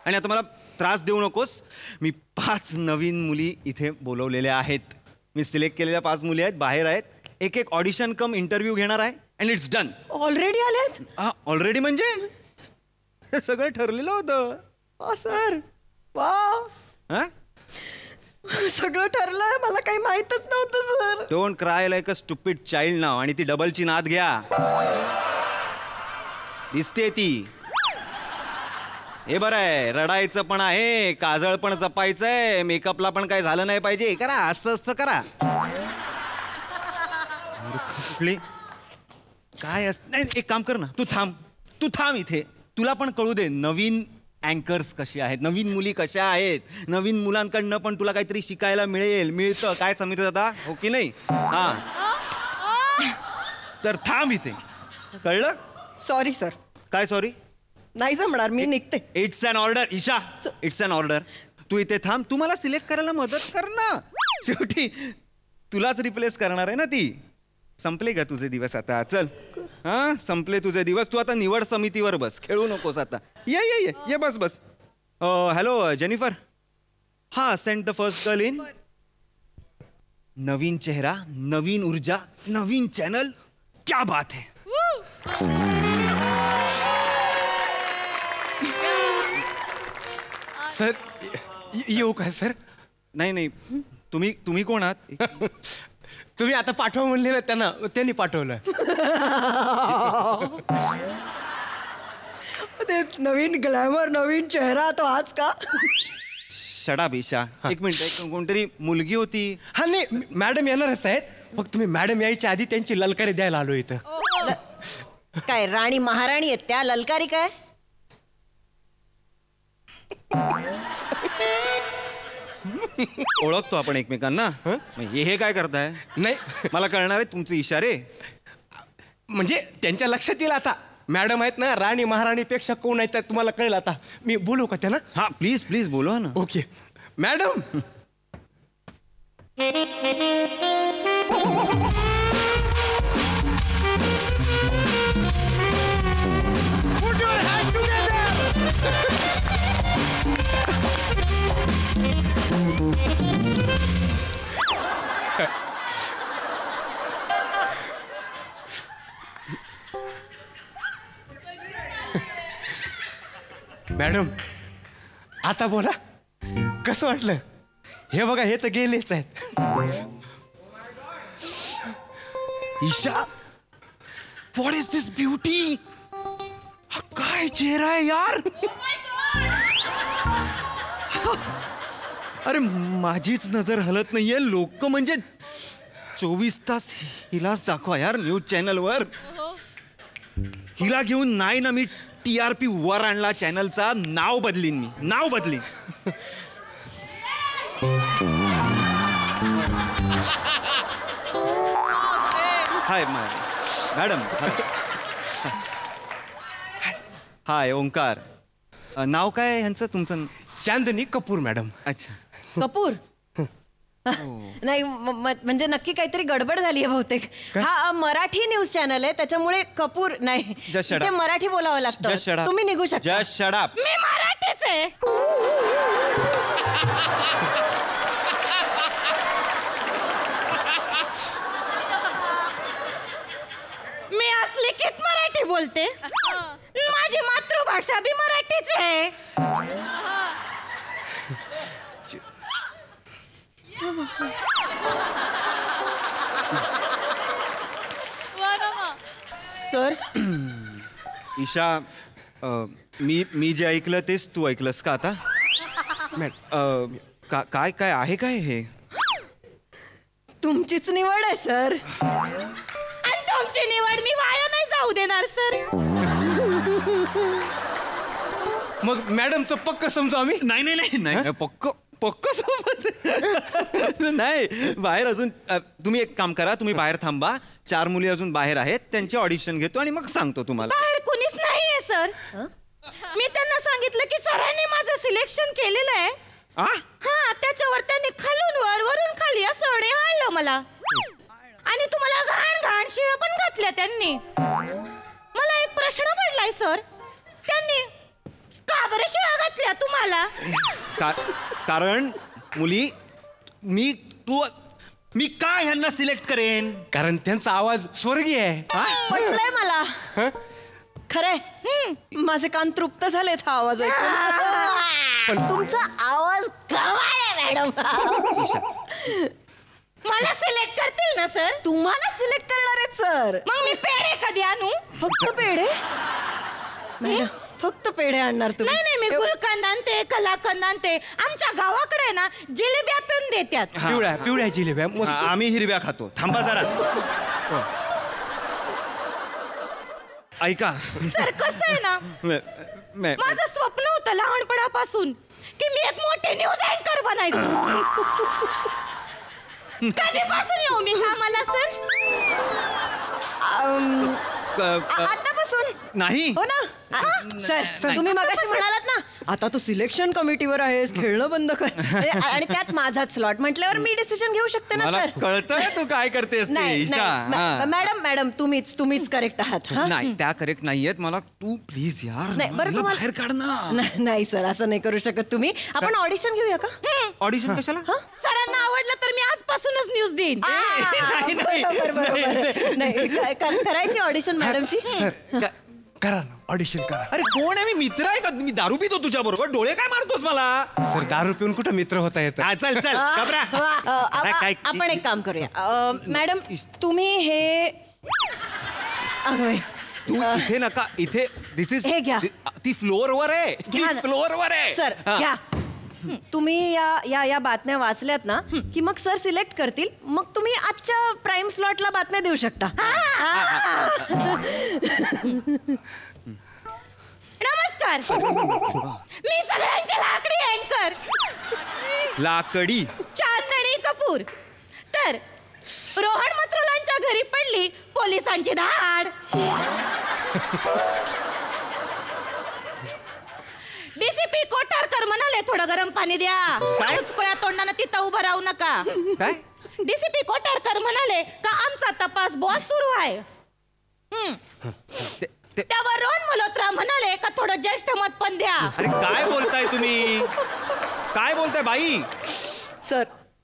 S12: आणि आता मला त्रास देऊ नकोस. मी 5 नवीन मुली इथे बोलवलेल्या आहेत. मी सिलेक्ट केलेल्या 5 मुली आहेत, बाहेर आहेत. एक ऑडिशन कम इंटरव्ह्यू घेणार आहे अँड इट्स डन.
S11: ऑलरेडी आलेत?
S12: ऑलरेडी म्हणजे हे सगळं ठरलेलं होतं.
S11: सर वा, सगळं ठरलंय, मला काही माहितच नव्हतं sir.
S12: Don't cry like a stupid child now. आणि ती डबलची नाद घ्या, दिसते ती. हे बरं आहे, रडायचं पण आहे, काजळ पण जपायचंय, मेकअपला पण काय झालं नाही पाहिजे. करा असं असं करा. कुठली काय नाही, एक काम कर ना, तू थांब इथे. तुला पण कळू दे नवीन अँकर्स कशी आहेत, नवीन मुली कशा आहेत. नवीन मुलांकडनं पण तुला काहीतरी शिकायला मिळतं. काय समीर दादा, हो की नाही? हा, तर थांब इथे, कळलं?
S11: Sorry sir.
S12: काय सॉरी?
S11: नाही जमणार, मी निघते.
S12: It's an order Isha, it's an order. तू इथे थांब, तू मला सिलेक्ट करायला मदत कर ना. शेवटी तुलाच रिप्लेस करणार आहे ना ती. संपले का तुझे दिवस आता? चल, हा संपले तुझे दिवस. तू आता निवड समितीवर बस, खेळू नकोस आता. ये बस. Hello Jennifer. हा, send the first girl in. नवीन चेहरा, नवीन ऊर्जा, नवीन चॅनल. क्या बात है.
S13: सर येऊ का सर?
S12: नाही, तुम्ही कोण आहात?
S13: तुम्ही आता पाठवा म्हणले ना त्यांना, त्यांनी पाठवलं.
S11: ते नवीन ग्लॅमर, नवीन चेहरा, तो आज का?
S12: शडा ईशा. एक मिनिट, कोणतरी मुलगी होती.
S13: हा नाही, मॅडम येणारच आहेत, फक्त तुम्ही मॅडम यायच्या आधी त्यांची ललकारी द्यायला आलो इथं.
S11: काय राणी महाराणी आहेत त्या, ललकारी काय?
S12: ओळखतो आपण एकमेकांना. हे काय करताय?
S13: नाही,
S12: मला कळणार आहे तुमचे इशारे.
S13: म्हणजे त्यांच्या लक्षात येईल आता. मॅडम आहेत ना, राणी महाराणीपेक्षा कोण आहेत तुम्हाला कळलं आता. मी बोलू का त्यांना?
S12: हा प्लीज बोलवा ना.
S13: Okay madam. मॅडम आता बोला, कसं वाटलं? हे बघा, हे तर गेलेच आहेत.
S12: Isha, what is this beauty? काय चेहरा आहे यार. अरे माझीच नजर हलत नाहीये. लोक म्हणजे 24 तास हिलाच दाखवा यार न्यूज चॅनलवर. हिला घेऊन नाही ना मी TRP वर आणला चॅनलचा. नाव बदलीन मी, नाव बदलीन. हाय मॅडम. हाय ओंकार. नाव काय ह्यांचं तुमचं?
S13: चांदनी कपूर मॅडम.
S12: अच्छा,
S11: कपूर. नाही म्हणजे नक्की काहीतरी गडबड झाली आहे बहुतेक. हा मराठी न्यूज चॅनल आहे, त्याच्यामुळे कपूर नाही, ते मराठी बोलावं लागतं. तुम्ही निघू शकता.
S12: Just shut up.
S5: मी मराठीच आहे. मी असली कित मराठी बोलते. माझी मातृभाषा बी मराठीच आहे.
S11: सर.
S12: ईशा, मी जे ऐकलं तेच तू ऐकलंस का आता? काय काय आहे काय हे?
S11: तुमचीच निवड आहे सर.
S5: आणि तुमची निवड मी वाया नाही जाऊ देणार सर.
S13: मग मॅडमचं पक्क समजू आम्ही.
S12: नाही पक्क सोबत नाही. बाहेर अजून तुम्ही एक काम करा, तुम्ही बाहेर थांबा. 4 मुली अजून बाहेर आहेत, त्यांची ऑडिशन घेतो आणि मग सांगतो तुम्हाला.
S5: बाहेर कुणीच नाहीये सर. मी त्यांना सांगितलं की सरांनी माझं सिलेक्शन केलेलं आहे. हा, त्याच्यावर त्यांनी खालून वरून खाली असं हाणलं मला. आणि तुम्हाला घाण शिव्या पण घातल्या त्यांनी. मला एक प्रश्न पडलाय सर, त्यांनी का बरं शिव्या घातल्या तुम्हाला?
S12: कारण मुली, मी का ह्यांना सिलेक्ट करेन?
S13: कारण त्यांचा आवाज स्वर्गीय आहे.
S11: पटलंय मला. खरंय माझे कान तृप्त झालेत हा आवाज ऐकून. तुमचा आवाज कमाल आहे मॅडम.
S5: मला सिलेक्ट करतील ना सर?
S11: तुम्हाला सिलेक्ट करणार आहेत सर.
S5: मग मी पेढे कधी आणू?
S11: फक्त पेढे? मॅडम फक्त पेढे आणणार तुम्ही?
S5: नाही मी गुलकंद आणते, कलाकंद आणते. आमच्या गावाकडे ना जिलेब्या पण देतात.
S13: पिवळ्या जिलेब्या मस्त.
S12: आम्ही हिरव्या खातो. थांबा जरा. ऐका
S5: सर कसं आहे ना, माझं स्वप्न होतं लहानपणापासून की मी एक मोठे न्यूज अँकर बनायचं. कधीपासून येऊ मी कामाला सर?
S11: आतापासून
S12: नाही
S11: हो ना. सर तुम्ही मगाशी म्हणालात ना आता तू सिलेक्शन कमिटीवर आहेस, खेळणं बंद कर आणि त्यात माझाच स्लॉट म्हटल्यावर मी डिसिजन घेऊ शकते ना सर.
S12: कळतंय तू काय करतेस ते.
S11: नाही
S12: ईशा
S11: मॅडम तुम्हीच करेक्ट आहात.
S12: नाही त्या करेक्ट नाहीयेत. मला तू प्लीज यार
S11: नाही बरं तुम्हाला
S12: बाहेर काढ ना.
S11: नाही सर असं नाही करू शकत तुम्ही. आपण ऑडिशन घेऊया का?
S12: ऑडिशन कशाला?
S5: सरांना आवडलं तर मी आजपासूनच न्यूज देईन.
S11: बरोबर नाही करायची ऑडिशन मॅडमची.
S13: करा ना ऑडिशन करा.
S12: अरे कोण आहे? मी मित्र आहे का? मी दारू पितो तुझ्या बरोबर. डोळे काय मारतोस मला?
S13: सर दारू पिऊन कुठं मित्र होता येत?
S12: चल चल घाबरा.
S11: आपण एक काम करूया मॅडम तुम्ही हे
S12: तू इथे नका. इथे दिस इज
S11: हे घ्या.
S12: ती फ्लोअरवर आहे. ती फ्लोअरवर आहे
S11: सर घ्या. तुम्ही या बातम्या वाचल्यात ना की मग सर सिलेक्ट करतील. मग तुम्ही आजच्या प्राईम स्लॉटला बातम्या देऊ शकता.
S5: नमस्कार मी सगळ्यांचे लाकडी अँकर
S12: लाकडी
S5: चांदणी कपूर. तर रोहन मथुरलांच्या घरी पडली पोलिसांची धाड. डीसीपी कोठारकर म्हणाले थोडं गरम पाणी द्या. चुकळ्या तोंडानं तिथं उभं राहू नका.
S12: काय?
S5: डीसीपी कोठारकर म्हणाले का आमचा तपास बॉस सुरू आहे. त्यावर रोहन मल्होत्रा म्हणाले का थोडं ज्येष्ठ मत पण द्या.
S12: अरे काय बोलताय तुम्ही? काय बोलताय बाई?
S11: सर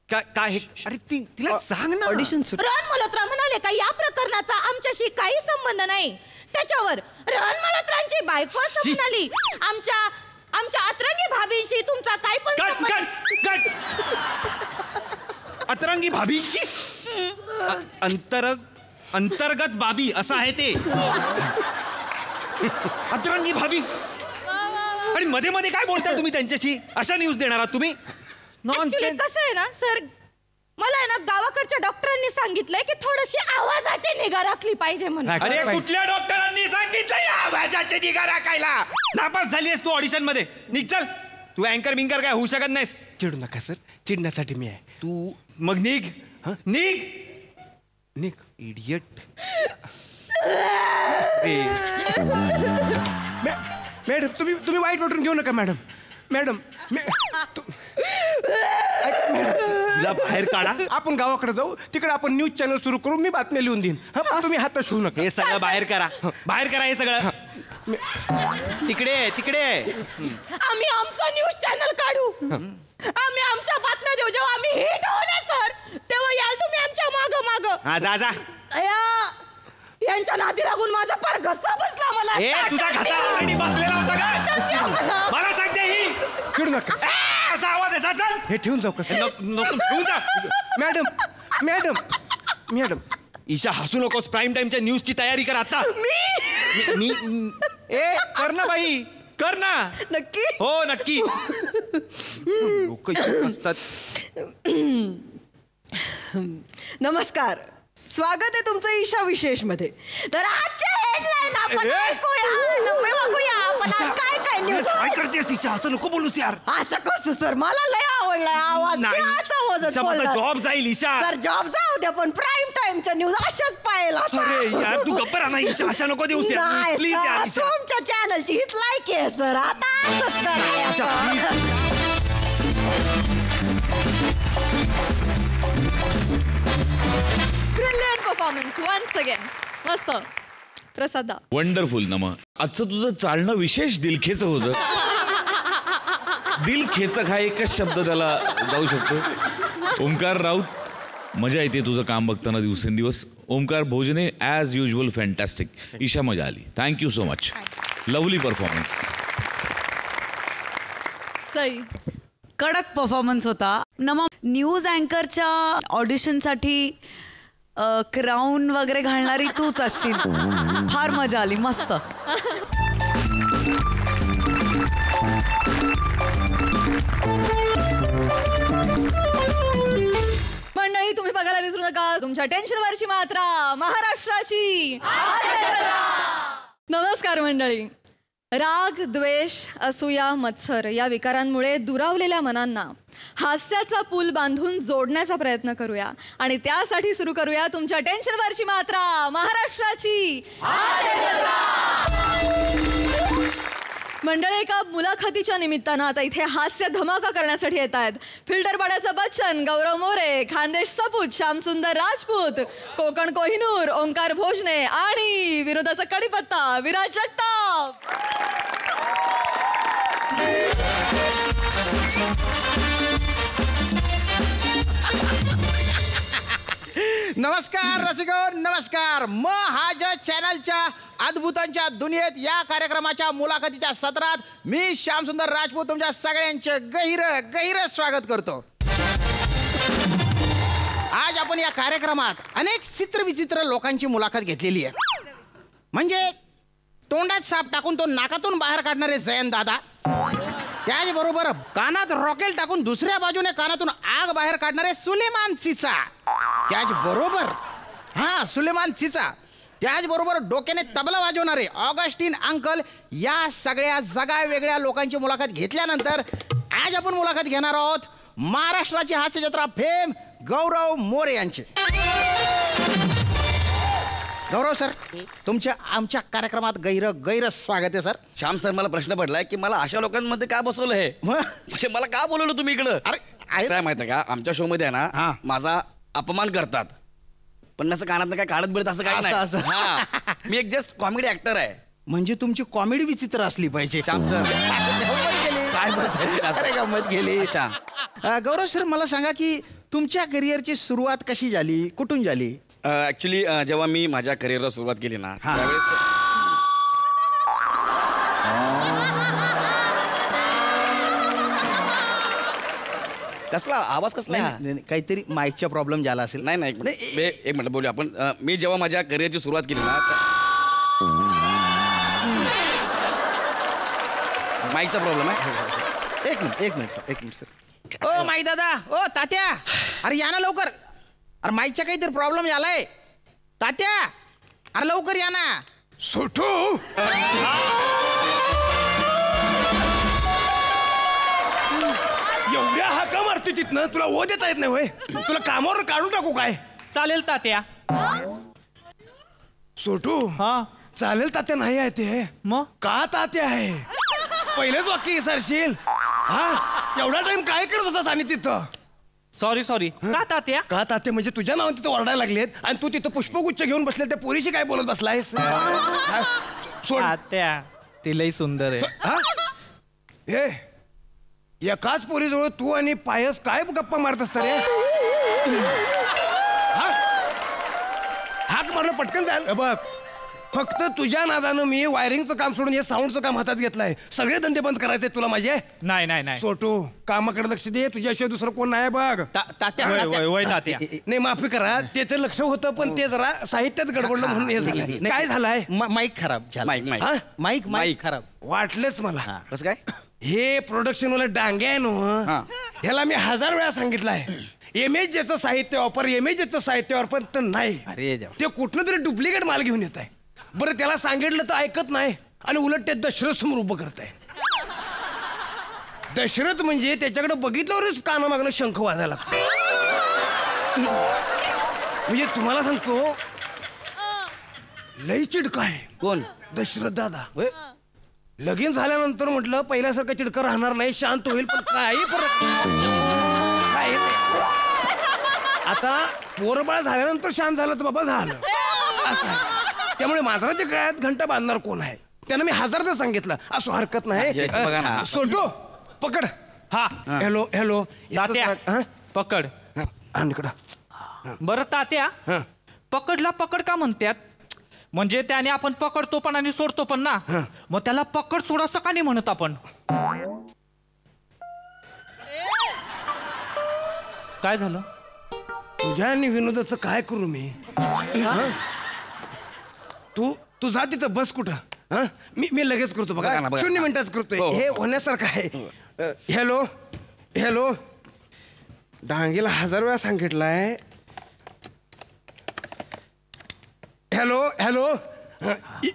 S12: काय? अरे तिला सांग ना.
S11: ऑडिशन
S5: रोहन मल्होत्रा म्हणाले का या प्रकरणाचा आमच्याशी काही संबंध नाही. त्याच्यावर रोहन मल्होत्रांची बायको असं म्हणाली आमच्या अतरंगी भाभींशी तुमचा काय पण
S12: अतरंगी भाभींची अंतर्गत बाबी असं आहे ते. अतरंगी भाभी. आणि मध्ये मध्ये काय बोलताय तुम्ही त्यांच्याशी? अशा न्यूज देणार आहात तुम्ही?
S5: कसं आहे ना सर, मला आहे ना गावाकडच्या डॉक्टरांनी सांगितलंय की थोडीशी आवाजाची निगा राखली पाहिजे म्हणून.
S12: अरे कुठल्या डॉक्टरांनी सांगितलंय आवाजाची निगा राखायला? नापास झाली आहेस तू ऑडिशन मध्ये. निघ चल. तू अँकर बिंकर काय होऊ शकत नाहीस.
S13: चिडू नका सर, चिडण्यासाठी मी आहे.
S12: तू मग निघ. निघ निघ इडियट.
S13: मॅडम तुम्ही वाईट वाटून घेऊ नका मॅडम. मॅडम
S12: तिला बाहेर काढा.
S13: आपण गावाकडे जाऊ, तिकडे आपण न्यूज चॅनल सुरू करू. मी बातम्या लिहून देईन. तुम्ही हात शिवू नका.
S12: हे सगळं बाहेर करा. बाहेर करा हे सगळं. तिकडे
S5: आम्ही आमचा न्यूज चॅनल काढू. आम्ही आमच्या बातम्या देऊ. जेव्हा आम्ही हिट होऊ ना सर तेव्हा याल तुम्ही आमच्या माग.
S12: जा.
S5: यांच्या नादी लागून माझा पार घसा बसला. मला
S12: तुझा घसा ऑलरेडी बसलेला होता का? मला सांगते ही.
S13: चिडू नका.
S12: असा आवाज आहे. चल
S13: हे ठेवून जाऊ कसं?
S12: नको ठेवून जा.
S13: मॅडम
S12: ईशा हसू नकोस. प्राईम टाइमच्या न्यूजची तयारी कर आता. मी कर ना बाई, कर ना.
S11: नक्की?
S12: हो नक्की. लोक असतात.
S11: नमस्कार, स्वागत आहे तुमचं ईशा विशेष मध्ये. तर आजच्या हेडलाईन आपण बघूया. आपण आज काय न्यूज.
S12: काय करतेस ईशा? असं नको बोलूस यार.
S11: असं कसं सर? मला लय आवडलाय आवाज.
S12: माझा जॉब जाईल ईशा.
S11: सर जॉब जाऊ द्या पण प्राईम टाइमच्या न्यूज अशाच पाहायला.
S12: अरे यार तू गप्प राहा ना ईशा. अशा नको देऊस यार प्लीज यार.
S11: तुमच्या चॅनलची हीच लायकी आहे सर. आता असंच करा.
S1: Brilliant performance once again. मस्त प्रसादा.
S10: वंडरफुल नमा. आजचं तुझं चालणं विशेष दिलखेचं होतं. दिलखेचक हा एकच शब्द त्याला जाऊ शकतो. ओंकार राऊत मजा येते तुझं काम बघताना दिवसेंदिवस. Omkar Bhojane as usual fantastic. Isha मजा आली. Thank you so much. Lovely performance.
S1: Sai
S6: कडक परफॉर्मन्स होता. नमा न्यूज अँकरच्या ऑडिशनसाठी क्राऊन वगैरे घालणारी तूच असशील. फार मजा आली. मस्त.
S1: मंडळी तुम्ही बघायला विसरू नका तुमच्या टेन्शनवरची मात्रा महाराष्ट्राची. नमस्कार मंडळी. राग, द्वेष, असूया, मत्सर या विकारांमुळे दुरावलेल्या मनांना हास्याचा पूल बांधून जोडण्याचा प्रयत्न करूया आणि त्यासाठी सुरू करूया तुमच्या टेन्शनवरची मात्रा महाराष्ट्राची. मंडळी एका मुलाखतीच्या निमित्तानं आता इथे हास्य धमाका करण्यासाठी येत आहेत फिल्टरपाड्याचा बच्चन गौरव मोरे, खानदेश सपूत श्यामसुंदर राजपूत, कोकण कोहिनूर ओंकार भोजने आणि विनोदाचा कडीपत्ता विराज जगताप.
S2: नमस्कार रसिको, नमस्कार. महाराज चॅनलच्या अद्भुतांच्या दुनियेत या कार्यक्रमाच्या मुलाखतीच्या सत्रात मी श्यामसुंदर राजपूत तुमच्या सगळ्यांचे गहिरं स्वागत करतो. आज आपण या कार्यक्रमात अनेक चित्रविचित्र लोकांची मुलाखत घेतलेली आहे. म्हणजे तोंडात साप टाकून तो नाकातून बाहेर काढणारे जयंत दादा, त्याचबरोबर कानात रॉकेल टाकून दुसऱ्या बाजूने कानातून आग बाहेर काढणारे सुलेमान चिचा, त्याचबरोबर सुलेमान चिचा, त्याचबरोबर डोक्याने तबला वाजवणारे ऑगस्टिन अंकल, या सगळ्या जगा वेगळ्या लोकांची मुलाखत घेतल्यानंतर आज आपण मुलाखत घेणार आहोत महाराष्ट्राची हास्य जत्रा फेम गौरव मोरे यांचे. गौरव सर, तुमच्या आमच्या कार्यक्रमात गैर स्वागत आहे सर.
S3: श्याम सर, मला प्रश्न पडलाय की मला अशा लोकांमध्ये का बसवलं हे, म्हणजे मला का बोलवलं तुम्ही इकडं? अरे काय माहिती का, आमच्या शो मध्ये आहे ना माझा अपमान करतात, पण असं कानात काय काढत बिडत असं काय नाही. मी एक जस्ट कॉमेडी ऍक्टर आहे.
S2: म्हणजे तुमची कॉमेडी विचित्र असली पाहिजे.
S3: श्याम सर
S2: काय गंमत गेली. गौरव सर, मला सांगा की तुमच्या करिअरची सुरुवात कशी झाली, कुठून झाली?
S3: ऍक्च्युली जेव्हा मी माझ्या करिअरला सुरुवात केली ना त्यावेळेस कसला आवाज कसला
S2: काहीतरी माईकचा प्रॉब्लेम झाला असेल.
S3: नाही एक मिनिट बोलूया आपण. मी जेव्हा माझ्या करिअरची सुरुवात केली ना माईकचा प्रॉब्लेम आहे.
S2: एक मिनिट सर. ओ माई दादा, ओ तात्या, अरे या ना लवकर. अरे माईकचा काहीतरी प्रॉब्लेम झालाय. तात्या, अरे लवकर या ना.
S13: सोटू एवढ्या हाका मारते तिथनं, तुला ओ देता येत नाही होय? तुला कामावर काढून टाकू काय?
S14: चालेल तात्या.
S13: सोटू चालेल तात्या नाही आहे ते.
S14: मग
S13: का तात्या आहे? पहिलेच वाक्य विसरशील. एवढा टाइम काय करत होतास आणि तिथं?
S14: सॉरी का तात्या?
S13: का तात्या म्हणजे तुझ्या नावाने तिथं ओरडायला लागलेत आणि तू तिथं पुष्पगुच्छ घेऊन बसले, त्या पोरीशी काय बोलत बसलायस?
S14: तात्या ती लई सुंदर आहे.
S13: एकाच पोरीजवळ तू आणि पायस काय गप्पा मारत असता रे? हाक मारलं पटकन जाईल बघ. फक्त तुझ्या नादानं मी वायरिंगचं काम सोडून हे साऊंडचं काम हातात घेतलंय. सगळे धंदे बंद करायचे तुला माझे.
S14: नाही
S13: सोटू कामाकडे लक्ष दे, तुझ्याशिवाय दुसरं कोण नाही बघ.
S14: तात्या
S13: नाही माफी करा, त्याचं लक्ष होतं पण ते जरा साहित्यात गडबडलं म्हणून हे झालं. काय झालंय?
S2: माईक खराब झाला. माईक खराब
S13: वाटलंच मला.
S3: कसं काय?
S13: हे प्रोडक्शन वाला डांगे आहे ना, ह्याला मी 1000 वेळा सांगितलंय एमएचचं साहित्य वापर, एमएचचं साहित्य वापर, तर नाही.
S2: अरे
S13: ते कुठनं तरी डुप्लिकेट माल घेऊन येत आहे. बरं त्याला सांगितलं तर ऐकत नाही आणि उलट ते दशरथ समोर उभं करत आहे. दशरथ म्हणजे त्याच्याकडे बघितल्यावरच कानामागनं शंख वाजायला लागतो. म्हणजे तुम्हाला सांगतो लई चिडका आहे.
S3: कोण?
S13: दशरथ दादा. लगीन झाल्यानंतर म्हटलं पहिल्यासारखं चिडकं राहणार नाही, शांत होईल, पण काही फरक काय आता पोरबाळ झाल्यानंतर शांत झालं तर बाबा झालं असं आहे. त्यामुळे माझराच्या गळ्यात घंटा बांधणार कोण आहे? त्यांना मी 1000दा सांगितलं, असं हरकत नाही. सोडो पकड.
S14: हॅलो
S13: हॅलो
S14: तात्या पकड.
S13: इकडं
S14: बरं तात्या पकडला पकड का म्हणतात? म्हणजे त्याने आपण पकडतो पण आणि सोडतो पण ना, मग त्याला पकड सोड असं का नाही म्हणत आपण? काय झालं?
S13: तुझ्या आणि विनोदाचं काय करू मी? तू जा तिथं बस कुठं. मी लगेच करतो बघा, 0 मिनिटात करतोय. हे होण्यासारखं आहे. हॅलो हॅलो, डांगेला 1000 वेळा सांगितलंय. हॅलो हॅलो,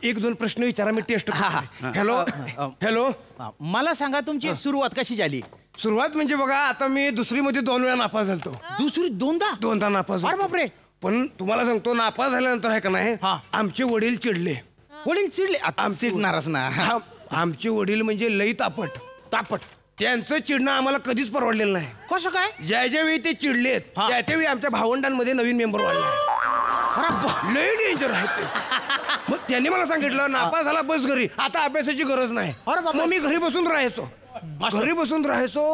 S13: 1-2 प्रश्न विचारा, मी टेस्ट. हॅलो हॅलो,
S9: मला सांगा तुमची सुरुवात कशी झाली?
S13: सुरुवात म्हणजे बघा, आता मी दुसरीमध्ये 2 वेळा नापास झालतो.
S9: दुसरी दोनदा
S13: नापास.
S9: अरे बापरे.
S13: पण तुम्हाला सांगतो, नापास झाल्यानंतर आहे का नाही, आमचे वडील चिडले.
S9: वडील चिडले? चिडणारच ना.
S13: आमचे वडील म्हणजे लई तापट. त्यांचं चिडणं आम्हाला कधीच परवडलेलं नाही.
S9: कसं काय?
S13: ज्या वेळी ते चिडलेत त्यावेळी आमच्या भावंडांमध्ये नवीन मेंबर वाढला. लई डेंजर आहे ते. मग त्यांनी मला सांगितलं, नापास झाला बस घरी, आता अभ्यासाची गरज नाही. मग मी घरी बसून राहायचो.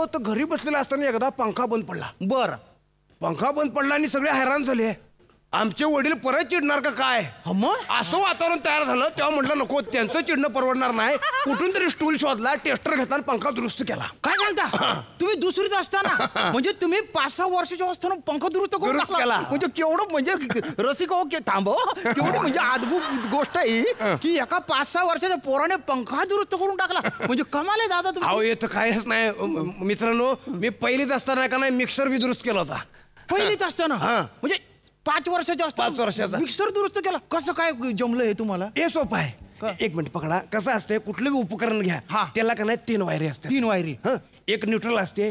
S13: तर घरी बसलेला असताना एकदा पंखा बंद पडला.
S9: बर,
S13: पंखा बंद पडला आणि सगळे हैराण झाले. आमचे वडील परत चिडणार का काय, असं वातावरण तयार झालं. तेव्हा म्हटलं नको, त्यांचं चिडणं परवडणार नाही. कुठून तरी स्टूल शोधला, टेस्टर घेतला, पंखा दुरुस्त केला.
S9: काय सांगता? तुम्ही दुसरीत असताना, म्हणजे तुम्ही 5-6 वर्षाच्या असताना पंखा दुरुस्त केला? म्हणजे केवढं, म्हणजे रसिक हो थांबव, केवढी म्हणजे अद्भुत गोष्ट आहे की एका 5-6 वर्षाच्या पोराने पंखा दुरुस्त करून टाकला. म्हणजे कमाल आहे दादा तुम्ही.
S13: अहो येतं कायच नाही मित्रांनो. मी पहिलीत असताना का नाही मिक्सर बी दुरुस्त केला होता.
S9: पहिलीत असताना? म्हणजे 5 वर्षाच्या असताना
S13: 5 वर्षाचा
S9: मिक्सर दुरुस्त केला? कसं काय जमलं हे तुम्हाला?
S13: हे सोपं आहे. 1 मिनिट पकडा. कसं असतंय, कुठलं उपकरण घ्या, त्याला का नाही 3 वायरी असतात.
S9: 3 वायरी.
S13: एक न्यूट्रल असते,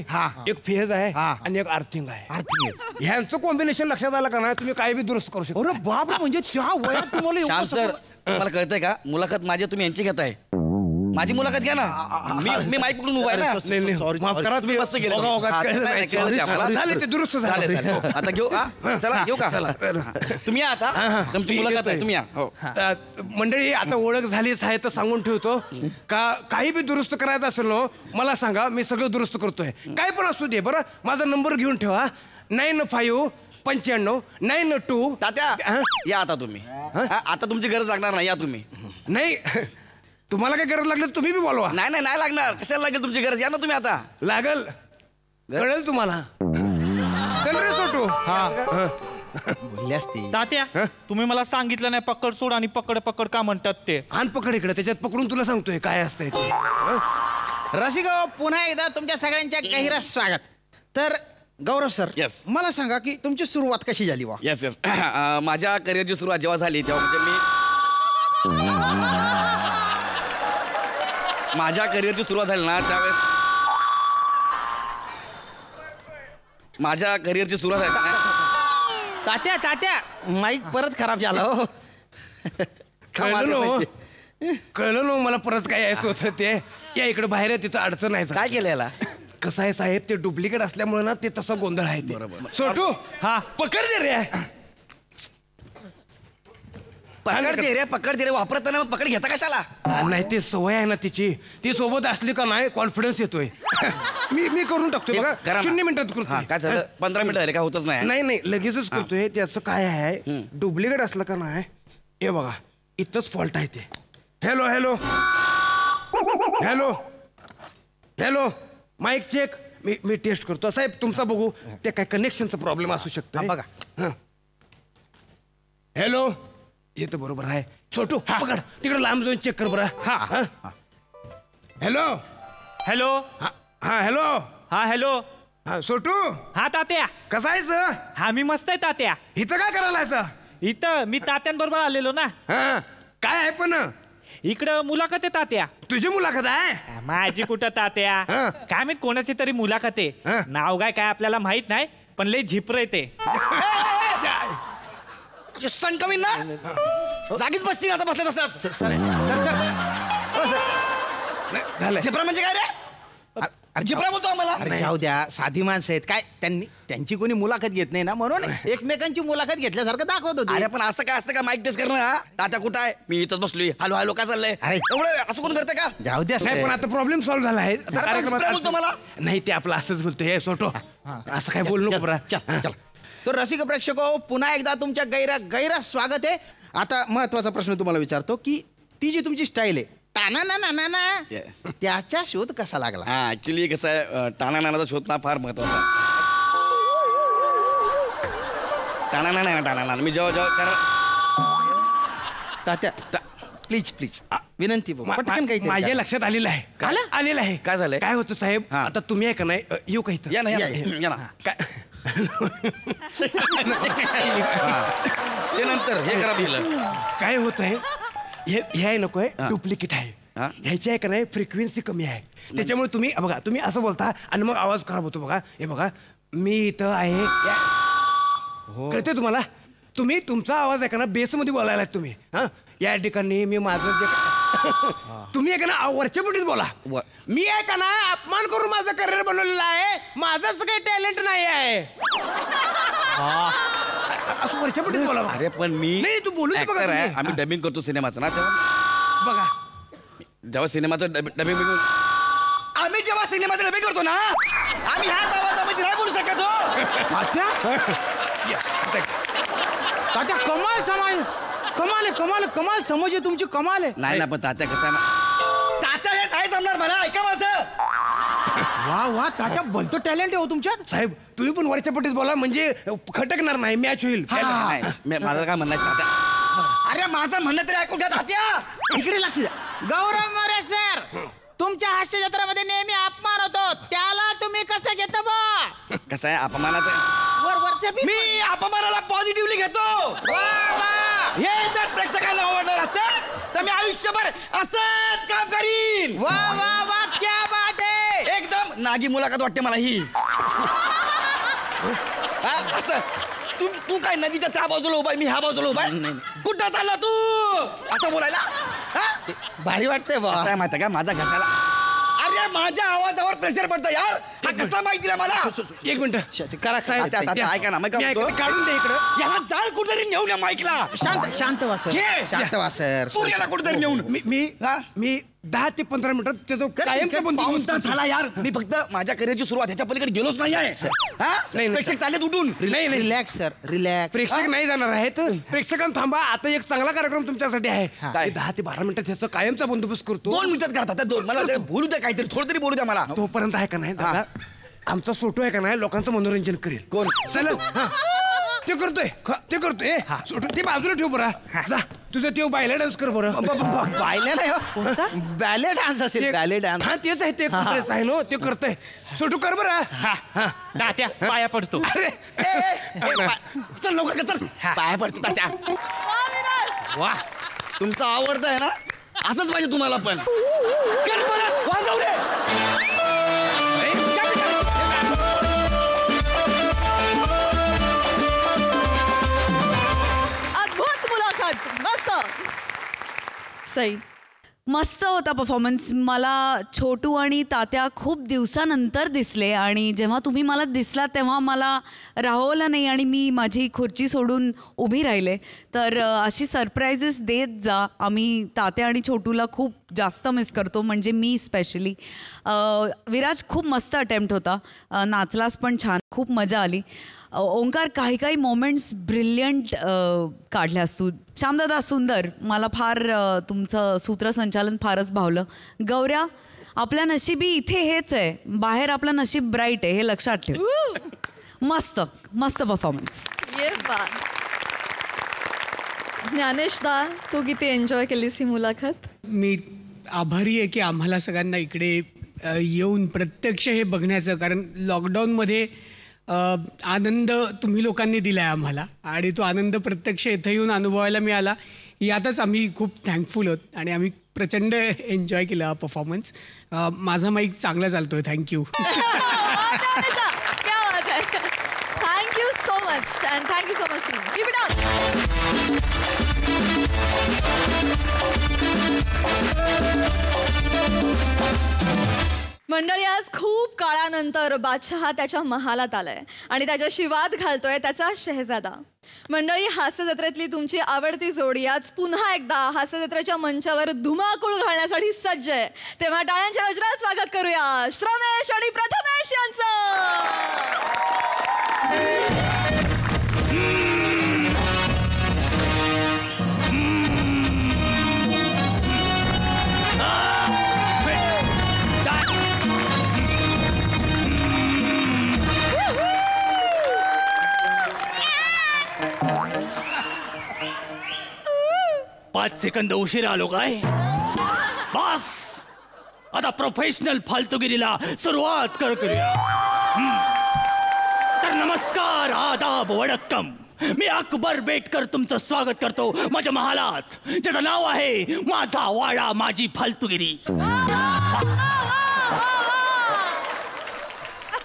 S13: एक फेज आहे आणि एक अर्थिंग आहे. ह्यांचं कॉम्बिनेशन लक्षात आलं का नाही, तुम्ही काय बी दुरुस्त करू शकता.
S9: अरे बाप, म्हणजे त्या वयात तुम्हाला
S8: श्याम सर, तुम्हाला कळतंय का, मुलाखत माझी तुम्ही यांची घेताय? माझी मुलाखत घ्या ना. मी माईक पकडून उभा आहे ना.
S13: माफ करा,
S8: तुम्ही मस्त गेले.
S13: झाले ते दुरुस्त झाले.
S8: आता घेऊ. चला घेऊ का? तुम्ही या आता, तुमची मुलाखत आहे, तुम्ही या.
S13: मंडळी, आता ओळख झालीच आहे तर सांगून ठेवतो का, काही बी दुरुस्त करायचं असेल ना मला सांगा, मी सगळं दुरुस्त करतोय. काय पण असू दे. बरं, माझा नंबर घेऊन ठेवा, 959592.
S8: तात्या या आता तुम्ही. आता तुमची गरज लागणार नाही, या तुम्ही.
S13: नाही, तुम्हाला काय गरज लागली तुम्ही बी बोलवा.
S8: नाही लागणार. कशाला लागेल तुमची गरज? या ना तुम्ही आता.
S13: लागल, कळेल तुम्हाला. चल रे सोटू.
S14: तात्या, तुम्ही मला सांगितलं नाही पकड सोड आणि पकड का म्हणतात ते.
S13: आण पकड इकडे, त्याच्यात पकडून तुला सांगतोय काय असतंय ते.
S9: रसिका, पुन्हा एकदा तुमच्या सगळ्यांच्या गहिरा स्वागत. तर गौरव सर,
S8: येस,
S9: मला सांगा की तुमची सुरुवात कशी झाली? वा.
S8: येस माझ्या करिअरची सुरुवात जेव्हा झाली तेव्हा म्हणजे माझ्या करिअरची सुरुवात झाली ना त्यावेळेस माझ्या करिअरची सुरुवात झाली.
S9: तात्या माईक परत खराब झाला. हो,
S13: कळलं ना मला परत काय यायचं होतं ते. या इकडे बाहेर आहे, तिथं अडचण आहे.
S8: काय केलं याला?
S13: कसं आहे साहेब, ते डुप्लिकेट असल्यामुळे ना ते तसं गोंधळ आहे ते. सोटू पकड दे रे.
S8: पकड दे रे वापरताना पकड घेता कशाला?
S13: नाही, ते सवय आहे ना तिची, ती सोबत असली का नाही कॉन्फिडन्स येतोय. मी करून टाकतोय बघा, 0 मिनिटात करतो.
S8: काय झालं? 15 मिनिटं झाले, काय होतच नाही.
S13: नाही लगेचच करतोय. त्याचं काय आहे, डुप्लिकेट असलं का नाही, हे बघा इथंच फॉल्ट आहे ते. Hello hello hello hello, mike check. मी टेस्ट करतो साहेब, तुमचा बघू. ते काय कनेक्शनचा प्रॉब्लेम असू शकतो बघा. हॅलो, येतं बरोबर आहे. छोटू पकड, तिकडे लांब जाऊन चेक कर बरं. Hello
S14: hello.
S13: हा हॅलो.
S14: हा हॅलो.
S13: हा छोटू.
S14: हा तात्या,
S13: कसा आहे सर?
S14: हा मी मस्त आहे तात्या.
S13: इथं काय करायला सर?
S14: इथं मी तात्यांबरोबर आलेलो ना.
S13: काय आहे पण
S14: इकडं मुलाखत आहे तात्या.
S13: तुझी मुलाखत आहे?
S14: माझी कुठं तात्या, काय माहित कोणाची तरी मुलाखत आहे. नाव काय आपल्याला माहित नाही, पण लय झिपर येते.
S8: सणकवीन ना जागीच बसतील आता बसले तसंच. झिपरा म्हणजे काय रे? झिपरा बोलतो आम्हाला.
S9: जाऊ द्या, साधी माणसं आहेत काय, त्यांची कोणी मुलाखत घेत नाही ना, म्हणून एकमेकांची मुलाखत घेतल्यासारखं दाखवत होते.
S8: अरे पण असं काय असतं का माईक टेस्ट करणं? तात्या कुठं आहे? मी इथंच बसलोय. हॅलो काय चाललंय? एवढं असं कोण करतं का?
S9: जाऊ द्या,
S13: पण आता प्रॉब्लेम सॉल्व्ह झाला आहे.
S8: बोलतो मला
S13: नाही, ते आपलं असंच बोलतोय. हे सोटो, असं काय बोलू नको.
S8: चल
S9: तर रसिक प्रेक्षक पुन्हा एकदा तुमच्या गैरा स्वागत आहे. आता महत्वाचा प्रश्न तुम्हाला विचारतो की ती जी तुमची स्टाईल आहे टाना ना ना ना त्याचा शोध कसा लागला?
S7: हा ऍक्च्युली कसं आहे टाणा नानाचा शोध ना फार महत्वाचा. टाणा ना मी जेव्हा करा
S9: तात्या प्लीज विनंती पटकन काही
S13: माझ्या लक्षात आलेलं आहे. आलेलं आहे.
S7: काय झालंय?
S13: काय होतं साहेब आता तुम्ही आहे का नाही येऊ का इथं?
S7: या ना
S13: काय
S7: ते नंतर हे करा दिलं.
S13: काय होत आहे हे आहे नको आहे डुप्लिकेट आहे. ह्याची आहे का नाही फ्रिक्वेन्सी कमी आहे त्याच्यामुळे तुम्ही बघा तुम्ही असं बोलता आणि मग आवाज खराब होतो. बघा हे बघा मी इथं आहे कळते तुम्हाला. तुम्ही तुमचा आवाज आहे का ना बेसमध्ये बोलायला तुम्ही हा या ठिकाणी मी माझं जे तुम्ही आहे का ना वरच्या पटीत बोला. मी आहे का ना अपमान करून माझं करिअर बनवलेलं आहे. माझंच काही टॅलेंट नाही आहे असं वरच्या पटीत बोला.
S7: अरे पण मी
S13: नाही तू बोलू
S7: actor आहे. आम्ही डबिंग करतो सिनेमाचं ना तेव्हा
S13: बघा
S7: जेव्हा सिनेमाचं डबिंग आम्ही जेव्हा सिनेमाचं डबिंग करतो ना आम्ही ह्याच आवाजामध्ये नाही बोलू शकत
S9: तात्या कमाल समाज कमाल समज आहे तुमची कमाल आहे.
S7: नाही ना पण तात्या कसं आहे तात्या हे नाही जमणार मला ऐका माझं.
S9: वा तात्या भलतं टॅलेंट आहे हो तुमच्यात.
S13: साहेब तुम्ही पण वरच्या पटीत बोला म्हणजे खटकणार नाही मॅच होईल.
S7: माझं काय म्हणणं तात्या अरे माझं म्हणणं तरी ऐकून घ्या तात्या.
S9: इकडे लक्ष द्या. गौरव मोरे सर तुमच्या हास्य जत्रामध्ये नेहमी अपमान होतो त्याला तुम्ही कसं घेता बा?
S7: कसं आहे अपमानाचं
S9: वरच्या
S7: मी अपमानाला पॉझिटिव्हली घेतो. हे जर प्रेक्षकांना आवडणार असेल तर मी आयुष्यभर असंच काम करीन.
S9: वा क्या बात आहे.
S7: एकदम नागी मुलाखत वाटते मला ही. असं तू काय नदीच्या त्या बाजूला उभा मी ह्या बाजूला उभा कुठं चालला तू असं बोलायला
S9: भारी वाटतंय बा.
S7: काय माहिती का माझा घशाला अरे माझ्या आवाजावर प्रेशर पडतं यार. हा कसला माहिती ना मला.
S13: एक मिनिट
S9: करा
S7: साहेब ऐका ना
S13: काढून दे इकडं.
S7: ह्या जाळ कुठेतरी नेऊन या माईकला.
S9: शांत वा सर.
S7: सूर्याला कुठेतरी नेऊन
S13: मी 10 ते 15 मिनिटात त्याचं कायमचा बंदोबस्त
S7: झाला यार. मी फक्त माझ्या करिअरची सुरुवात ह्याच्या पलीकडे गेलोच नाही आहे. प्रेक्षक चाललेत उठून.
S13: नाही
S9: रिलॅक्स सर रिलॅक्स.
S13: प्रेक्षक नाही जाणार आहेत. प्रेक्षकांना थांबा आता एक चांगला कार्यक्रम तुमच्यासाठी आहे. 10 ते 12 मिनिटात त्याचा कायमचा बंदोबस्त करतो.
S7: 2 मिनिटात करतात 2 मला बोलू द्या काहीतरी थोडं तरी बोलू द्या मला.
S13: तोपर्यंत आहे का नाही दादा आमचा सोटू आहे का नाही लोकांचं मनोरंजन करेल.
S7: कोण
S13: चल ते करतोय सोटू ते बाजूला ठेव बरं. जा तुझं ते बायला डान्स कर बरं.
S9: बायला नाही बॅले डान्स असेल. बॅले डान्स
S13: हा तेच आहे ते आहे ना ते करतंय. सोटू कर बरं.
S14: तात्या पाया पडतो.
S13: अरे
S7: चल लवकर चल पाया पडतो तात्या. वा तुमचं आवडतं आहे ना असंच पाहिजे तुम्हाला पण. कर परत वाजव रे.
S6: सई मस्त होता परफॉर्मन्स. मला छोटू आणि तात्या खूप दिवसानंतर दिसले आणि जेव्हा तुम्ही मला दिसला तेव्हा मला राहवलं नाही आणि मी माझी खुर्ची सोडून उभी राहिले. तर अशी सरप्राईजेस देत जा. आम्ही तात्या आणि छोटूला खूप जास्त मिस करतो म्हणजे मी स्पेशली. विराज खूप मस्त अटेम्प्ट होता. नाचलास पण छान खूप मजा आली. ओंकार काही मोमेंट्स ब्रिलियंट काढल्यास तू. श्यामदादा सुंदर मला फार तुमचं सूत्रसंचालन फारच भावलं. गौऱ्या आपल्या नशिबी इथे हेच आहे बाहेर आपलं नशीब ब्राईट आहे हे लक्षात ठेव. मस्त परफॉर्मन्स.
S1: ये बा ज्ञानेशदा तू किती एन्जॉय केलीस ही मुलाखत?
S15: मी आभारी आहे की आम्हाला सगळ्यांना इकडे येऊन प्रत्यक्ष हे बघण्याचं. कारण लॉकडाऊनमध्ये आनंद तुम्ही लोकांनी दिला आहे आम्हाला आणि तो आनंद प्रत्यक्ष इथं येऊन अनुभवायला मिळाला यातच आम्ही खूप थँकफुल आहोत आणि आम्ही प्रचंड एन्जॉय केला हा परफॉर्मन्स. माझा माईक चांगला चालतोय. Thank you.
S1: Thank you so much and thank you so much team. Keep it up. मंडळी आज खूप काळानंतर बादशहा त्याच्या महालात आलाय आणि त्याच्याशी वाद घालतोय त्याचा शहजादा. मंडळी हास्य जत्रेतली तुमची आवडती जोडी आज पुन्हा एकदा हास्य जत्रेच्या मंचावर धुमाकूळ घालण्यासाठी सज्ज आहे. तेव्हा टाळ्यांच्या गजरात स्वागत करूया श्रमेश आणि प्रथमेश यांचं.
S16: 5 सेकंद उशिरा आलो काय? बस आता प्रोफेशनल फालतूगिरीला सुरुवात करूया. तर नमस्कार, आदाब, वडक्कम. मी अकबर बेटकर तुमचं स्वागत करतो माझ्या महालात, ज्याचं नाव आहे माझा वाडा माझी फालतूगिरी.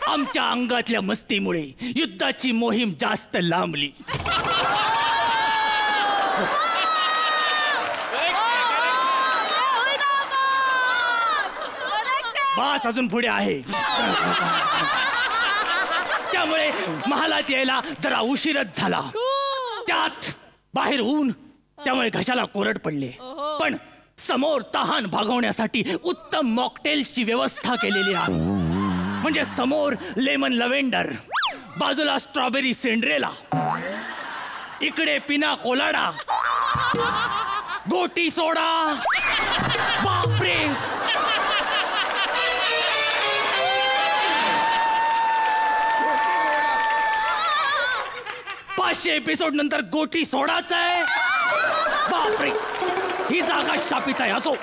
S16: आमच्या अंगातल्या मस्तीमुळे युद्धाची मोहीम जास्त लांबली. बस अजून पुढे आहे. त्यामुळे महालात यायला जरा उशीरच झाला. त्यात बाहेर ऊन, त्यामुळे घशाला कोरड पडले. पण समोर तहान भागवण्यासाठी उत्तम मॉकटेल्सची व्यवस्था केलेली आहे. म्हणजे समोर लेमन लव्हेंडर, बाजूला स्ट्रॉबेरी सिंड्रेला, इकडे पिना कोलाडा, गोटी सोडा. बापरे, 500 एपिसोड नंतर गोटी सोडाच आहे. बापरे, ही जागा शापित आहे. असो,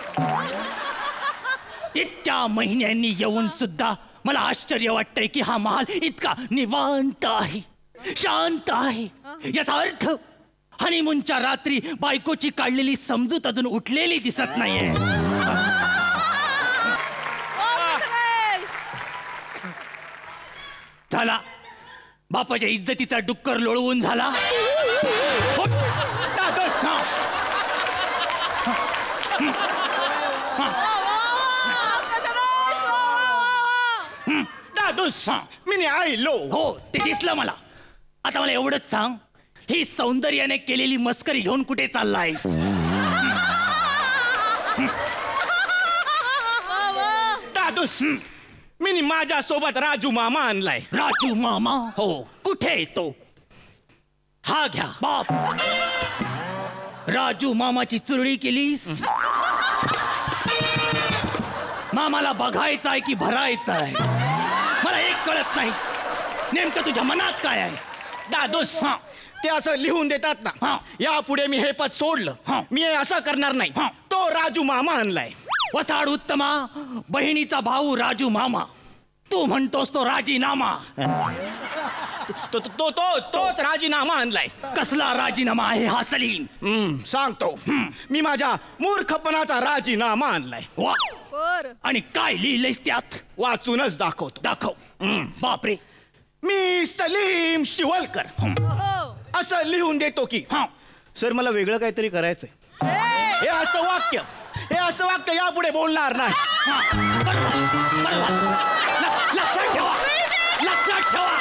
S16: इतक्या महिन्यांनी येऊन सुद्धा मला आश्चर्य वाटतंय की हा महाल इतका निवांत आहे, शांत आहे. याचा अर्थ हनीमूनच्या रात्री बायकोची काढलेली समजूत अजून उठलेली दिसत नाहीये. झाला बापाच्या इज्जतीचा डुक्कर लोळवून झाला.
S2: दादूस, मी आलो.
S16: हो, ते दिसलं मला. आता मला एवढंच सांग, ही सौंदर्याने केलेली मस्करी घेऊन कुठे चाललायस?
S2: दादूस, मी माझ्या सोबत राजू मामा आणलाय.
S16: राजू मामा? हो. कुठे येतो? हा घ्या. बाप, राजू मामाची चुरळी केलीस? मामाला बघायचं आहे की भरायचं आहे? मला एक कळत नाही, नेमकं तुझ्या मनात काय आहे?
S2: दादूस, ते असं लिहून देतात ना, यापुढे मी हे पद सोडलं, मी हे असं करणार नाही. तो राजू मामा आणलाय.
S16: वसाड उत्तमा, बहिणीचा भाऊ राजू मामा. तू म्हणतोस तो राजीनामा?
S2: तोच राजीनामा आणलाय.
S16: कसला राजीनामा आहे हा सलीम?
S2: सांगतो. मी माझ्या मूर्खपणाचा राजीनामा आणलाय.
S16: वा, आणि काय लिहिलंयस त्यात?
S2: वाचूनच दाखवतो.
S16: दाखव. बापरे.
S2: मी सलीम शिवलकर असं लिहून देतो की सर मला वेगळं काहीतरी करायचंय. हे असं वाक्य यापुढे बोलणार नाही.
S16: लक्षात ठेवा, लक्षात ठेवा.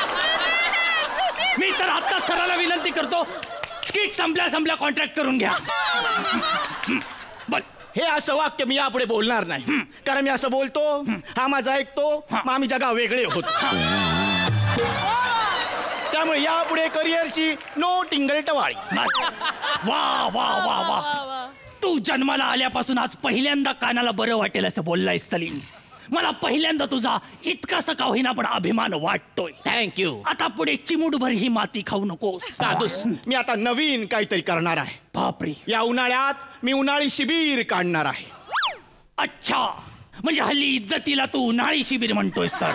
S16: मी तर आता सराला विनंती करतो, स्किट संपल्या कॉन्ट्रॅक्ट करून घ्या.
S2: बर, हे असं वाक्य मी यापुढे बोलणार नाही, कारण मी असं बोलतो, हा माझा ऐकतो, मग आम्ही जगा वेगळे होतो. त्यामुळे यापुढे करिअरची नो टिंगलटवाळी.
S16: वा वा वा वा. तू जन्माला आल्यापासून आज पहिल्यांदा कानाला बरं वाटेल असं बोललायस सलीम. मला पहिल्यांदा तुझा इतकासा का होईना पण अभिमान वाटतोय.
S2: थँक्यू.
S16: आता पुढे चिमूटभर ही माती खाऊ नकोस.
S2: दादूस, मी आता नवीन काहीतरी करणार आहे.
S16: बापरे.
S2: या उन्हाळ्यात मी उन्हाळी शिबिर काढणार आहे.
S16: अच्छा, म्हणजे हल्ली इज्जतीला तू उन्हाळी शिबिर म्हणतोयस तर?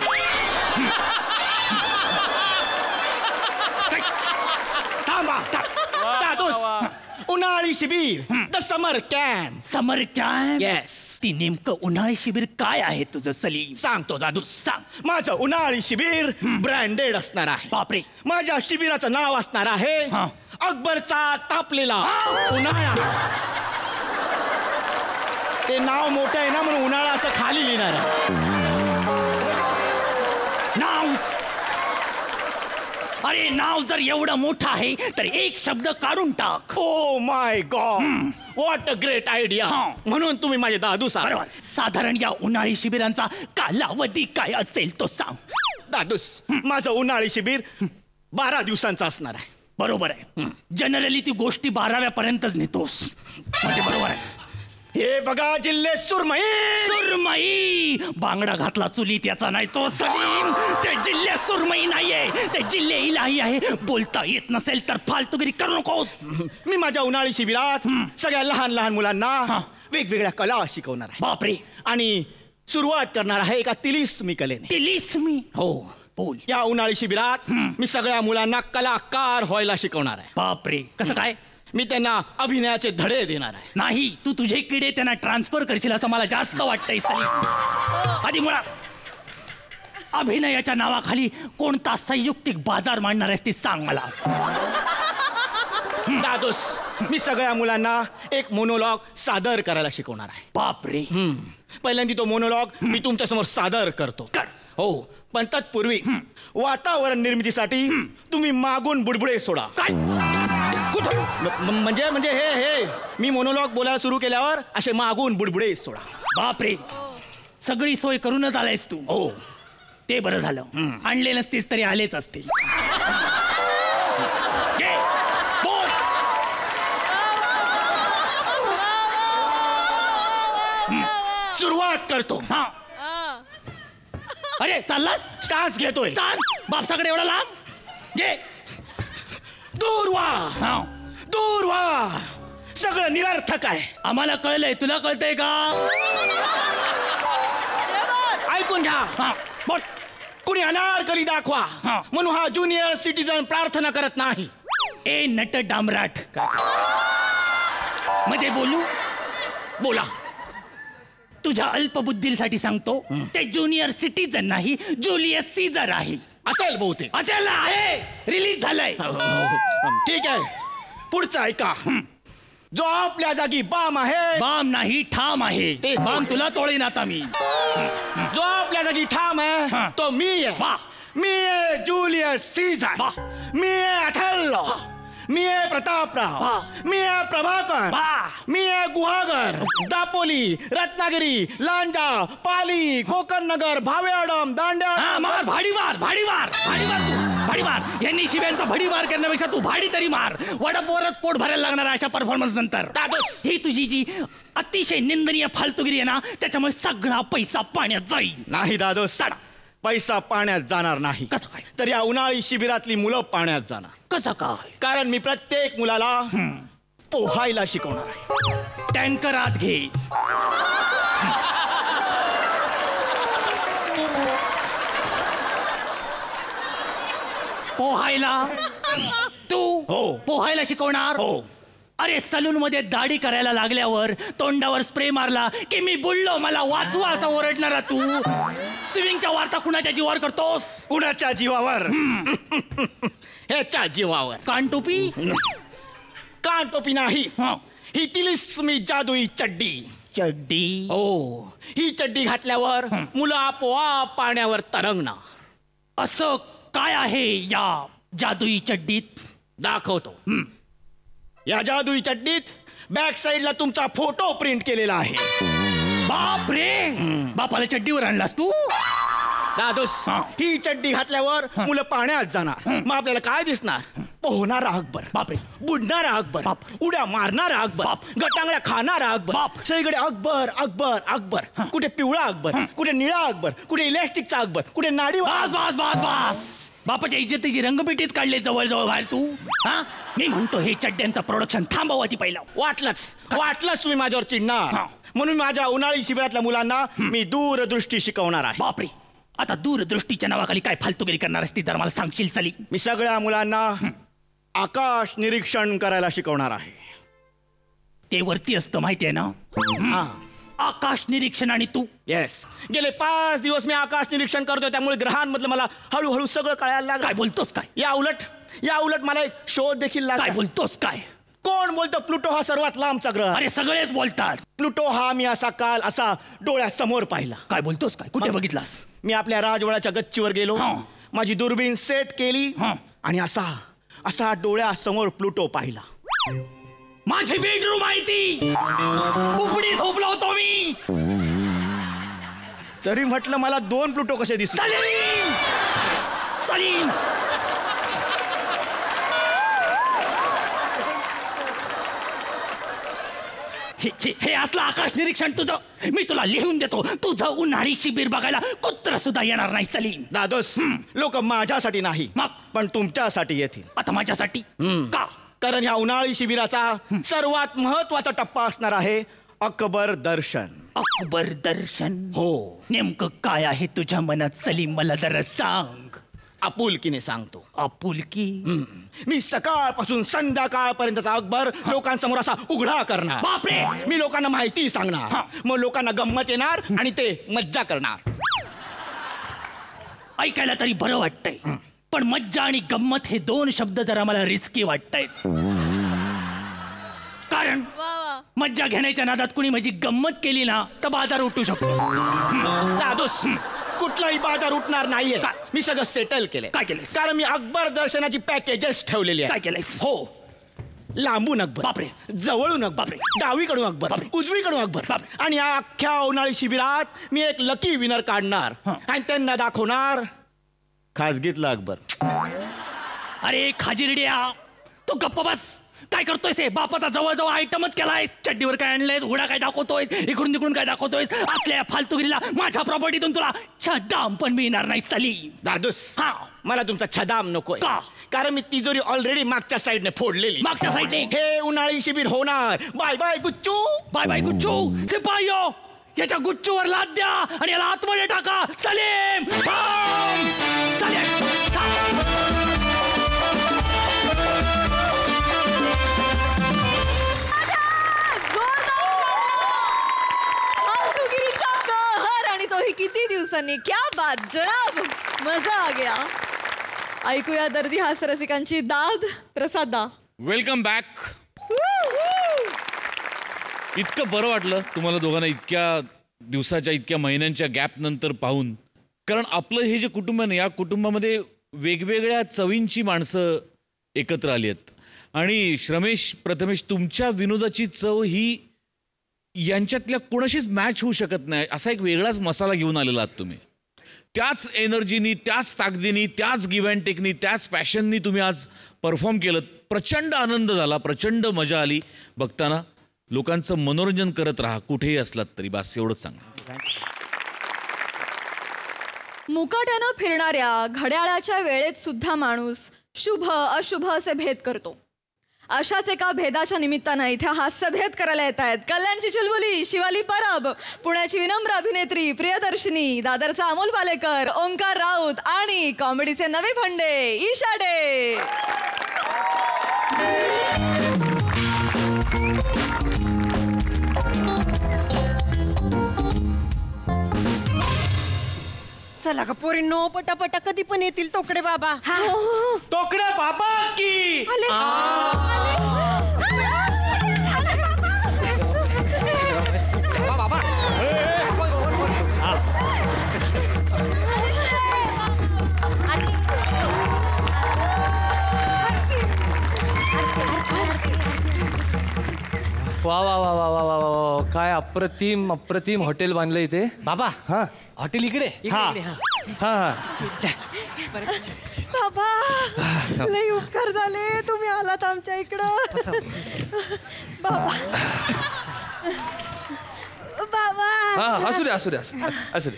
S2: थांबा दादूस, उन्हाळी शिबिर, the summer camp.
S16: Summer camp?
S2: Yes.
S16: ती नेमकं उन्हाळी शिबिर काय आहे तुझं सलीम?
S2: सांगतो दादूस.
S16: सांग.
S2: माझं उन्हाळी शिबिर ब्रँडेड असणार आहे.
S16: बापरे.
S2: माझ्या शिबिराचं नाव असणार आहे अकबरचा तापलेला उन्हाळा. ते नाव मोठं आहे ना, म्हणून उन्हाळा असं खाली लिहिणार आहे.
S16: नाव? अरे नाव जर एवढं मोठं आहे तर एक शब्द काढून टाक.
S2: Oh my God, what a great idea. म्हणून तुम्ही माझे दादूस आहात.
S16: बरोबर. साधारण या उन्हाळी शिबिरांचा कालावधी काय असेल तो सांग.
S2: दादूस, माझं उन्हाळी शिबिर 12 दिवसांचं असणार आहे.
S16: बरोबर आहे. जनरली ती गोष्टी 12व्या पर्यंतच नेतोस, म्हणजे बरोबर आहे.
S8: हे बघा जिल्हे सुरमई.
S16: सुरमई बांगडा घातला चुली त्याचा नाही तो सलीम. ते जिल्हे सुरमई नाहीये, ते जिल्हे इलाही आहे. बोलता येत नसेल तर फालतूगिरी करू नकोस.
S8: मी माझ्या उन्हाळी शिबिरात सगळ्या लहान लहान मुलांना वेगवेगळ्या कला शिकवणार आहे.
S16: बापरे.
S8: आणि सुरुवात करणार आहे एका तिलिस्मी कलेने.
S16: तिलिस्मी?
S8: हो.
S16: बोल.
S8: या उन्हाळी शिबिरात मी सगळ्या मुलांना कलाकार व्हायला शिकवणार आहे.
S16: बापरे. कसं काय?
S8: मी त्यांना अभिनयाचे धडे देणार आहे.
S16: नाही, तू तुझे किडे त्यांना ट्रान्सफर करशील असं मला जास्त वाटतंय सलीम. आधी मुळात अभिनयाच्या नावाखाली कोणता संयुक्तिक बाजार मांडणार आहेस ते सांग मला.
S8: दादोस, मी सगळ्या मुलांना एक मोनोलॉग सादर करायला शिकवणार आहे.
S16: बापरे.
S8: पहिल्यांदा तो मोनोलॉग मी तुमच्या समोर सादर करतो. हो, पण तत्पूर्वी वातावरण निर्मितीसाठी तुम्ही मागून बुडबुडे सोडा. म्हणजे म्हणजे हे मी मोनोलॉग बोलायला सुरू केल्यावर असे मागून बुडबुडे सोडा.
S16: बापरे. सगळी सोय करूनच आलायस तू?
S8: हो.
S16: ते बरं झालं. आणले नसतीस तरी आलेच असतील.
S8: सुरुवात करतो.
S16: अरे चाललास?
S8: स्टान्स घेतोय.
S16: स्टान्स बापसाकडे एवढा लांब घे.
S8: दूर व्हा. दूर व्हा. सगळं निरर्थक आहे.
S16: आम्हाला कळलंय, तुला कळतंय का?
S8: ऐकून घ्या.
S16: बोल.
S8: कुणी अनारकली दाखवा म्हणून हा ज्युनियर सिटीजन प्रार्थना करत नाही.
S16: ए नट डामराट. मध्ये बोलू?
S8: बोला.
S16: तुझ्या अल्पबुद्धीसाठी सांगतो, ते ज्युनियर सिटीजन नाही, जुलियस सीझर आहे.
S8: असेल बहुतेक.
S16: असेल आहे. रिलीज झालंय.
S8: ठीक आहे, पुढचं ऐका. जो आपल्या जागी बाम आहे.
S16: बाम नाही, ठाम आहे. बाम तुला चोळीन आता मी.
S8: जो आपल्या जागी ठाम आहे तो मी आहे. मी आहे जुलियस सीझर. मी आहे अथल्लो. मी आहे प्रतापराव. मी आहे प्रभाकर. मी आहे गुहागर. दापोली, रत्नागिरी, लांजा, पाली, कोकण नगर, भावेआडम, दांड्या.
S16: मार. भाडी मार. भाडी मार. भाडी मार तू. भाडी मार. यांनी शिव्यांचा भडी मार करण्यापेक्षा तू भाडी तरी मार. वडापवरच पोट भरायला लागणार अशा परफॉर्मन्स नंतर. ही तुझी जी अतिशय निंदनीय फालतूगिरी आहे ना, त्याच्यामुळे सगळा पैसा पाण्यात जाईल.
S8: नाही दादोस, पैसा पाण्यात जाणार नाही.
S16: कसं काय?
S8: तर या उन्हाळी शिबिरातली मुलं पाण्यात जाणार.
S16: कसं काय?
S8: कारण मी प्रत्येक मुलाला पोहायला शिकवणार आहे.
S16: टँकर आत घे. पोहायला? तू पोहायला शिकवणार?
S8: हो.
S16: अरे सलून मध्ये दाढी करायला लागल्यावर तोंडावर स्प्रे मारला की मी बुडलो, मला वाचवा असं ओरडणारा तू स्विमिंगच्या वार्ता कुणाच्या जीवावर करतोस?
S8: कुणाच्या जीवावर? ह्याच्या जीवावर.
S16: कानटोपी?
S8: कानटोपी नाही, ही तिलिस्मी जादुई चड्डी.
S16: चड्डी?
S8: हो. ही चड्डी घातल्यावर मुलं आपोआप पाण्यावर तरंगणार.
S16: असं काय आहे या जादुई चड्डीत?
S8: दाखवतो. या जादुई चड्डीत बॅक साईडला तुमचा फोटो प्रिंट केलेला आहे.
S16: बाप रे. बापाला चड्डीवर आणलास तू?
S8: दादोस, ही चड्डी घातल्यावर मुलं पाण्यात जाणार. मग आपल्याला काय दिसणार? पोहणारा अकबर.
S16: बापरे.
S8: बुडणारा अकबर. उड्या मारणारा अकबर. गटांगड्या खाणारा अकबर. सगळीकडे अकबर अकबर अकबर. कुठे पिवळा अकबर, कुठे निळा अकबर, कुठे इलेस्टिकचा अकबर, कुठे नाडी.
S16: बस बस बस बस. बापाच्या इज्जतीची रंगपेटीच काढले जवळजवळ बाहेर तू. हा, मी म्हणतो हे चड्ड्यांचं प्रोडक्शन थांबवा ती पहिला.
S8: वाटलंच तुम्ही माझ्यावर चिडणार म्हणून माझ्या उन्हाळी शिबिरातल्या मुलांना मी दूरदृष्टी शिकवणार आहे.
S16: बापरे. आता दूरदृष्टीच्या नावाखाली काय फालतूगिरी करणार असती तर मला सांगशील सली?
S8: मी सगळ्या मुलांना आकाश निरीक्षण करायला शिकवणार आहे.
S16: ते वरती असतं माहितीये ना? आकाश निरीक्षण. आणि तू?
S8: येस. गेले 5 दिवस मी आकाश निरीक्षण करतोय, त्यामुळे ग्रहांमधलं मला हळूहळू सगळं कळायला लागलं.
S16: काय बोलतोस काय?
S8: या उलट मला एक शोध देखील लागला.
S16: काय बोलतोस काय?
S8: कोण बोलतो प्लुटो हा सर्वात लांबचा ग्रह?
S16: अरे सगळेच बोलतात.
S8: प्लुटो हा मी असा डोळ्यासमोर पाहिला.
S16: काय बोलतोस काय? कुठे बघितलास?
S8: मी आपल्या राजवाड्याच्या गच्चीवर गेलो, माझी दुर्बीण सेट केली आणि असा डोळ्यासमोर प्लुटो पाहिला.
S16: माझी बेडरूम आहे ती. उपडी झोपलो होतो मी.
S8: तरी म्हटलं मला 2 प्लुटो कसे दिसले?
S16: सलीम हे असलं आकाश निरीक्षण तुझं मी तुला लिहून देतो. तुझं उन्हाळी शिबिर बघायला कुत्र सुद्धा येणार नाही सलीम.
S8: दादोस लोक माझ्यासाठी नाही पण तुमच्यासाठी येतील.
S16: आता माझ्यासाठी का?
S8: कारण ह्या उन्हाळी शिबिराचा सर्वात महत्वाचा टप्पा असणार आहे अकबर दर्शन.
S16: अकबर दर्शन?
S8: हो.
S16: नेमकं काय आहे तुझ्या मनात सलीम, मला जरा सांग.
S8: आपुलकीने सांगतो.
S16: आपुलकी?
S8: मी सकाळपासून संध्याकाळपर्यंतचा अकबर लोकांसमोर असा उघडा करणार.
S16: बापरे.
S8: मी लोकांना माहिती सांगणार, मग लोकांना गंमत येणार आणि ते मज्जा करणार.
S16: ऐकायला तरी बरं वाटतंय, पण मज्जा आणि गंमत हे दोन शब्द जरा मला रिस्की वाटतायत. कारण मज्जा घेण्याच्या नादात कुणी माझी गंमत केली ना तर बाजार उठू शकतो.
S8: दादोस कुठलाही बाजार उठणार नाहीये. मी सगळं सेटल केलंय.
S16: काय केलं?
S8: कारण मी अकबर दर्शनाची पॅकेजेस ठेवलेली आहे.
S16: काय केलंय?
S8: हो. लांबून अकबर,
S16: बापरे.
S8: जवळून अकबर, डावीकडून अकबर, उजवीकडून अकबर, आणि या अख्ख्या उन्हाळी शिबिरात मी एक लकी विनर काढणार आणि त्यांना दाखवणार खाजगीतला अकबर.
S16: अरे खाजिरड्या, तू गप्प बस. काय करतोयस हे? बापाचा जवळजवळ आयटमच केलायस. चड्डीवर काय आणलंयस, उघडा काय दाखवतोयस, इकडून तिकडून काय दाखवतोयस. असल्या फालतुगिरीला माझ्या प्रॉपर्टीतून तुला छदाम पण मिळणार नाही सलीम.
S8: दादूस मला तुमचा छदाम नकोय.
S16: का?
S8: कारण मी तिजोरी ऑलरेडी मागच्या साईडने फोडलेली.
S16: मागच्या साईडने?
S8: हे उन्हाळी शिबिर होणार. बाय बाय गुच्चू.
S16: बाय बाय गुच्चू. सिपाईयो, याच्या गुच्चूवर लाद द्या आणि याला आतमध्ये टाका. सलीम थांब. सलीम
S1: तोही किती दिवसांनी. क्या बात जनाब, मजा आ गया. ऐकूया दर्दी हास्यरसिकांची दाद. प्रसादा,
S10: वेलकम बॅक. इतकं बरं वाटलं तुम्हाला दोघांना इतक्या दिवसाच्या, इतक्या महिन्यांच्या गॅप नंतर पाहून. कारण आपलं हे जे कुटुंब आहे ना, या कुटुंबामध्ये वेगवेगळ्या चवींची माणसं एकत्र आली आहेत. आणि श्रमेश, प्रथमेश, तुमच्या विनोदाची चव ही यांच्यातल्या कोणाशीच मॅच होऊ शकत नाही. असा एक वेगळाच मसाला घेऊन आलेला आहात तुम्ही. त्याच एनर्जीनी, त्याच ताकदीनी, त्याच गिव्ह अँड टेकनी, त्याच पॅशननी तुम्ही आज परफॉर्म केलं. प्रचंड आनंद झाला, प्रचंड मजा आली बघताना. लोकांचं मनोरंजन करत राहा कुठेही असलात तरी, बस एवढंच सांगा.
S1: मुकाट्यानं फिरणाऱ्या घड्याळाच्या वेळेत सुद्धा माणूस शुभ अशुभ असे भेद करतो. अशाच एका भेदाच्या निमित्तानं इथे हास्यभेद करायला येत आहेत कल्याणची चुलबुली शिवाली परब, पुण्याची विनम्र अभिनेत्री प्रियदर्शिनी, दादरचा अमोल पालेकर, ओंकार राऊत आणि कॉमेडीचे नवे फंडे ईशा डे.
S11: चला का पोरींनो, पटापटा कधी पण येतील तोकडे बाबा.
S13: तोकडे बाबा की
S17: वा वा वा वा वा वा वा, काय अप्रतिम अप्रतिम हॉटेल बांधलं इथे
S4: बाबा.
S17: हा
S4: हॉटेल इकडे.
S17: हा हा.
S11: बाबा लई उपकार झाले तुम्ही आलात आमच्या इकडं. बाबा बाबा.
S17: हा असू दे असू दे असू दे.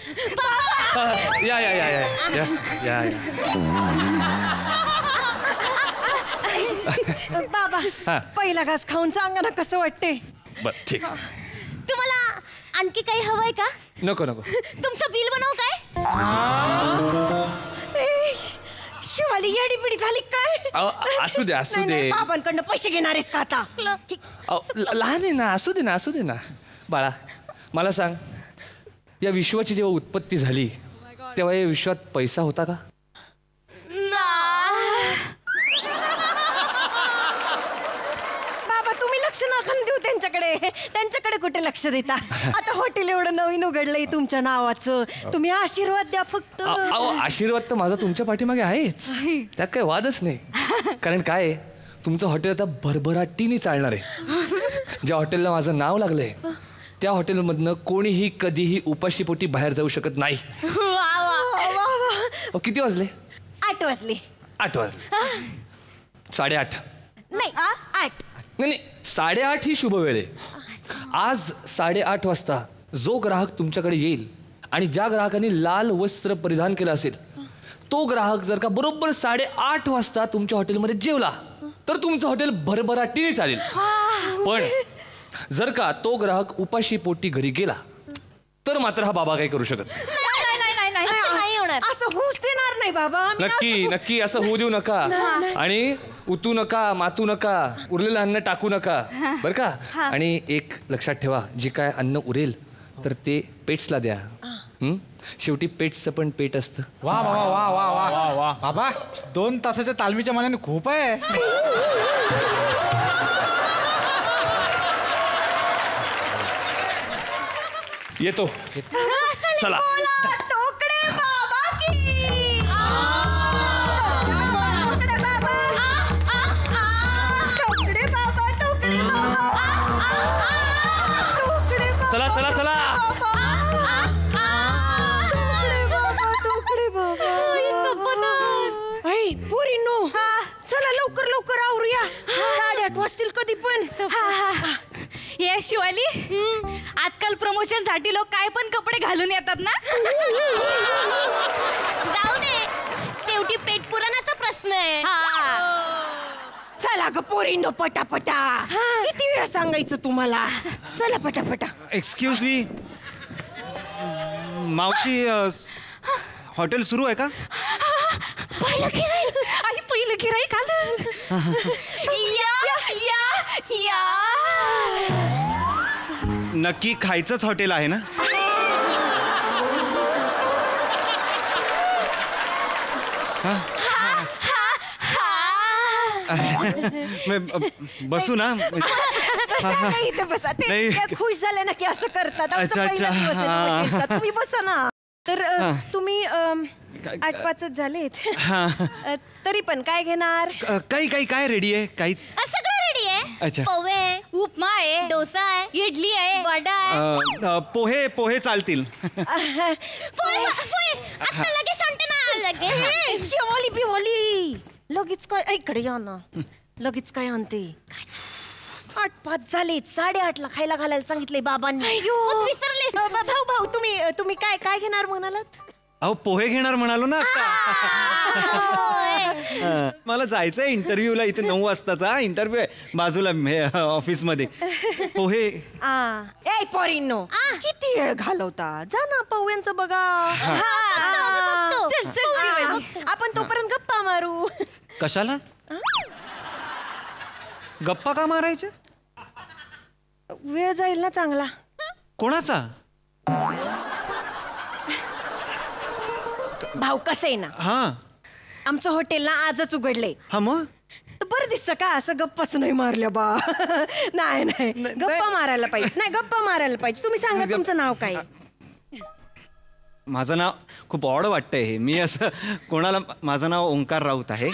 S17: या या या या या या
S11: बाबा पहिला घास खाऊन सांगा ना कसं वाटते.
S17: बर ठीक.
S5: तुम्हाला आणखी काही हवंय का?
S17: नको नको.
S5: तुमचं बिल बनवू काय?
S11: शिवाली येडी पिढी झाली काय?
S17: असू दे असू दे.
S11: बाबांकडनं पैसे घेणार आहेस का आता?
S17: लहान आहे ना, असू दे ना असू दे ना. बाळा मला सांग, या विश्वाची जेव्हा उत्पत्ती झाली तेव्हा या विश्वात पैसा होता का?
S11: बाबा तुम्ही लक्ष नका देऊ त्यांच्याकडे. त्यांच्याकडे कुठे लक्ष देता? आता हॉटेल एवढं नवीन उघडलंय तुमच्या नावाचं, तुम्ही आशीर्वाद द्या फक्त.
S17: आशीर्वाद तर माझा तुमच्या पाठीमागे आहेच, त्यात काही वादच नाही. कारण काय आहे, तुमचं हॉटेल आता भरभराटीने चालणार आहे. ज्या हॉटेलला माझं नाव लागलंय त्या हॉटेलमधनं कोणीही कधीही उपाशीपोटी बाहेर जाऊ शकत नाही. किती वाजले?
S11: 8 वाजले.
S17: 8 वाजले. 8:30.
S11: नाही 8.
S17: नाही 8:30 ही शुभ वेळ आहे. आज 8:30 वाजता जो ग्राहक तुमच्याकडे येईल आणि ज्या ग्राहकांनी लाल वस्त्र परिधान केलं असेल तो ग्राहक जर का बरोबर 8:30 वाजता तुमच्या हॉटेलमध्ये जेवला तर तुमचं हॉटेल भरभराटीने चालेल. पण जर का तो ग्राहक उपाशी पोटी घरी गेला तर मात्र हा बाबा काही करू शकत
S11: असं होऊच देणार नाही बाबा.
S17: नक्की असं होऊ देऊ नका. आणि उतू नका, मातू नका, उरलेलं अन्न टाकू नका बर का. आणि एक लक्षात ठेवा, जे काय अन्न उरेल तर ते पेट्सला द्या. शेवटी पेट्सचं पण पेट असतं.
S4: वा वा वा वा वा वा बाबा, 2 तासाच्या तालमीच्या मानाने खूप आहे.
S17: येतो चला. चला चला चला.
S11: पोरींनो चला लवकर लवकर आवरूया. 8:30 वाजतील कधी पण.
S1: ये शिवाली, आजकाल प्रमोशन साठी लोक काय पण कपडे घालून येतात ना.
S5: जाऊ दे, शेवटी पेट पुराणाचा प्रश्न आहे.
S11: चला ग पोरींनो पटापटा. किती वेळा सांगायचं तुम्हाला. चला पटापटा.
S12: एक्सक्यूज मी मावशी, हॉटेल सुरू आहे का?
S1: पहिलं गिराईक आलं.
S12: नक्की खायचंच हॉटेल आहे ना? बसू ना.
S11: इथे बसा. ते खुश झाले ना की असं करतात. तुम्ही बसा ना. तर तुम्ही 8:05 झालेत. तरी पण काय घेणार?
S12: काय रेडी आहे? काहीच
S5: सगळं रेडी आहे.
S12: अच्छा.
S5: पोहे आहे, उपमा आहे, डोसा आहे, इडली आहे, वडा आहे.
S12: पोहे चालतील.
S5: पोहे आता लगेच सांगते ना. लगेच
S11: शिवाली बिवाली लगेच काय? इकडे या ना. लगेच काय आणते? 8:05 झाले. 8:30ला खायला घालायला सांगितले बाबांनी.
S5: विसरले.
S11: भाऊ तुम्ही काय घेणार म्हणालात?
S12: अहो पोहे घेणार म्हणालो ना आता. मला जायचंय इंटरव्ह्यूला. इथे 9 वाजताचा इंटरव्ह्यू आहे बाजूला ऑफिसमध्ये. पोहे.
S11: ए पोरींनो, किती वेळ घालवता? जा ना पोह्यांचं बघा. आपण तोपर्यंत गप्पा मारू.
S12: कशाला गप्पा का मारायच्या?
S11: वेळ जाईल ना चांगला.
S12: कोणाचा?
S11: भाऊ कसं आहे ना, आमचं हॉटेल ना आजच उघडले.
S12: हा मग
S11: बरं दिसतं का असं गप्पाच नाही मारल्या बा. नाही गप्पा मारायला पाहिजे. नाही गप्पा मारायला पाहिजे. तुम्ही सांगा तुमचं नाव काय?
S12: माझं नाव खूप ऑड वाटतंय हे. मी असं कोणाला, माझं नाव ओंकार राऊत आहे.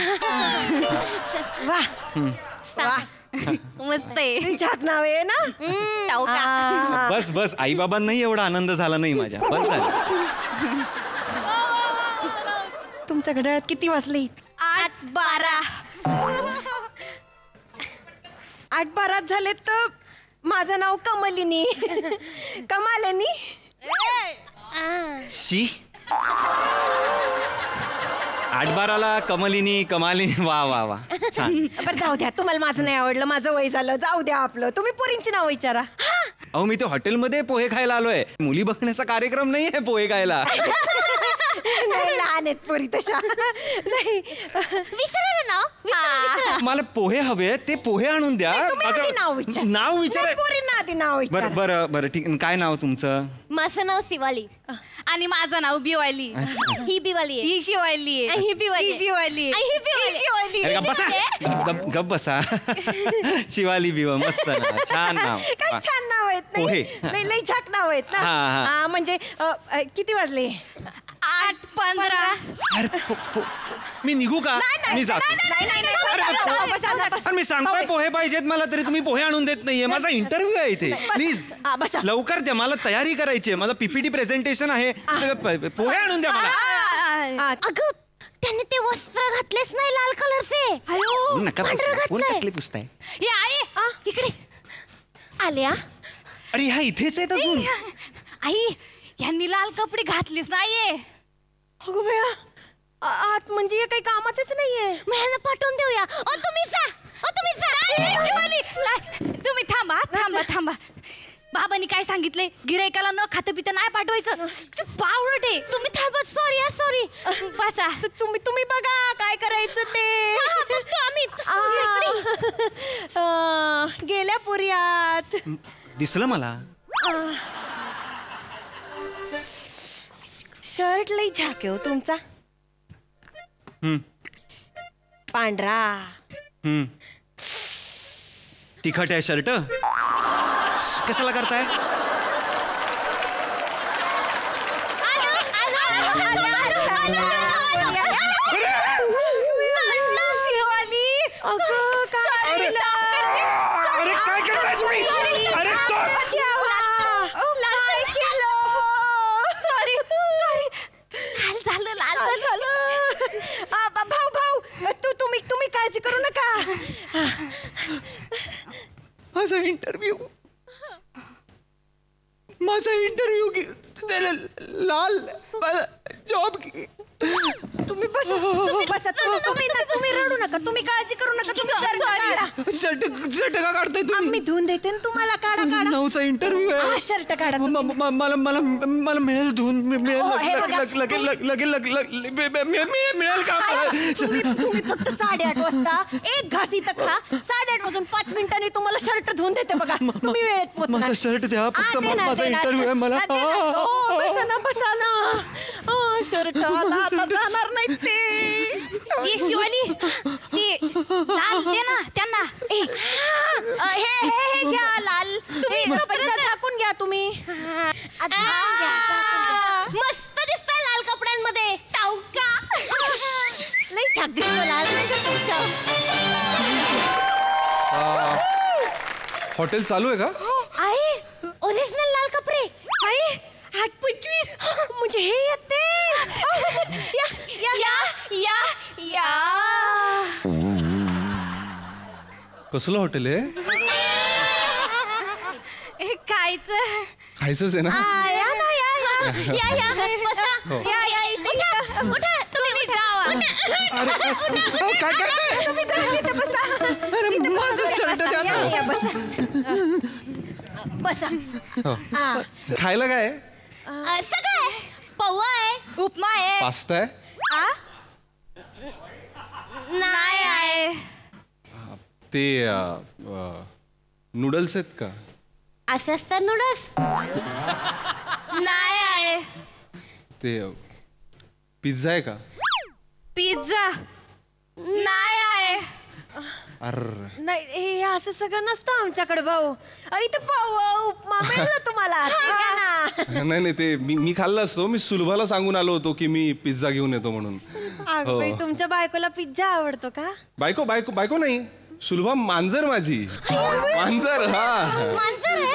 S11: वा मस्त आहे. छान नाव आहे ना.
S12: बस आई बाबांनाही एवढा आनंद झाला नाही माझ्या. बस झालं.
S11: तुमच्या घड्याळात किती वाजले?
S5: 8:12.
S11: 8:12 झाले तर माझं नाव कमलिनी. कमालिनी.
S12: शी 8:12ला कमालिनी. वा छान.
S11: बरं जाऊ द्या. तुम्हाला माझं नाही आवडलं, माझं वय झालं, जाऊ द्या आपलं. तुम्ही पोरींची नाव विचारा.
S12: अहो मी ते हॉटेलमध्ये पोहे खायला आलोय. मुली बघण्याचा कार्यक्रम नाही आहे पोहे खायला.
S11: नाही लहान आहेत पोरी तशा. नाही
S5: विसरलं नाव.
S12: मला पोहे हवे, ते पोहे आणून द्या.
S11: नाव
S12: विचार.
S11: पोरींना आधी नाव विचार.
S12: बरं ठीक. काय नाव तुमचं?
S5: माझं नाव शिवाली.
S1: आणि माझं नाव बिवाली.
S5: ही बिवाली आहे.
S1: ही शिवाली आहे.
S5: ही बिवाली.
S1: ही शिवाली.
S5: ही बिवाली.
S12: गप बसा. शिवाली बिवा. मस्त नाव. छान नाव.
S11: काय छान नाव आहेत. नाही लई छान नाव आहेत ना. म्हणजे किती वाजले?
S1: 8:15.
S12: मी निघू का? मी जातो. मी सांगतोय पोहे पाहिजेत मला, तरी तुम्ही पोहे आणून देत नाहीये. माझा इंटरव्ह्यू आहे इथे. प्लीज लवकर द्या. मला तयारी करायची आहे. माझं PPT प्रेझेंटेशन आहे. पोहे आणून द्या मला.
S5: अगं त्याने ते वस्त्र घातलेच नाही लाल कलरचे.
S12: नका पुसताय.
S1: ये आई इकडे
S11: आल्या.
S12: अरे ह्या इथेच आहेत अजून.
S5: आई यांनी लाल कपडे घातलेच नाहीये.
S11: अगं बया, आत म्हणजे हे काही कामाचंच नाहीये.
S5: मग ह्यांना पाठवून देऊया. तुम्ही जा. तुम्ही थांबा थांबा थांबा. बाबांनी काय सांगितले, गिरायकाला न खातं पितं नाही पाठवायचं. बावळट आहे. तुम्ही थांबा. सॉरी बसा.
S11: तुम्ही बघा काय करायचं ते. गेल्या पुर्यात
S12: दिसलं मला.
S11: शर्ट लई झाके हो तुमचा. पांढरा.
S12: तिखट आहे शर्ट. कशाला करताय?
S11: तुम्ही काळजी करू नका.
S12: माझा इंटरव्ह्यू लाल जॉब.
S11: तुम्ही बसा. तुम्ही रडू नका. तुम्ही काळजी करू नका. तुम्ही
S12: शर्ट का काढताय तुम्ही?
S11: मी धुवून देते ना तुम्हाला. काढा
S12: 9चा इंटरव्ह्यू आहे.
S11: शर्ट काढा.
S12: मला मिळेल धुवून. मिळेल का?
S11: तुम्ही फक्त 8:30 वाजता एक घास इथं खा. 8:30 वाजून 5 मिनिटांनी तुम्हाला शर्ट धुवून देते बघा. तुम्ही वेळेत पोहोचणार.
S12: माझा शर्ट द्या फक्त. माझा इंटरव्ह्यू आहे. मला
S11: बसा ना. शर्ट जाणार नाही ते.
S5: शिवाली ते लाल दे ना त्यांना.
S11: हे घ्या लाल. झाकून घ्या तुम्ही.
S5: मस्त दिसतंय लाल कपड्यांमध्ये. टाऊका
S11: लई छान दिसतो लाल.
S12: हॉटेल चालू आहे का?
S5: आहे ओरिजिनल लाल कपडे.
S11: आहे 8:25 म्हणजे हे येते.
S5: या
S12: कसलं हॉटेल आहे? खायचंच आहे ना?
S5: काय
S12: करताय? माझं शर्ट द्या.
S5: बसा.
S12: खायला काय आहे?
S5: सगळं आहे. पोहा आहे, उपमा आहे,
S12: पास्ता आहे,
S5: नाही आहे.
S12: ते नूडल्स आहेत का?
S5: असं असतात नूडल्स? नाही आहे.
S12: ते पिझ्झा आहे का?
S5: पिझ्झा नाही आहे.
S11: नाही हे असं सगळं नसतं आमच्याकडे भाऊ. इथं पोहा उपमा मिळलं तुम्हाला.
S12: नाही ते मी खाल्लं असतो. मी सुलभाला सांगून आलो होतो की मी पिझ्झा घेऊन येतो म्हणून.
S11: तुमच्या बायकोला पिझ्झा आवडतो का?
S12: बायको नाही, सुलभा मांजर माझी. मांजर.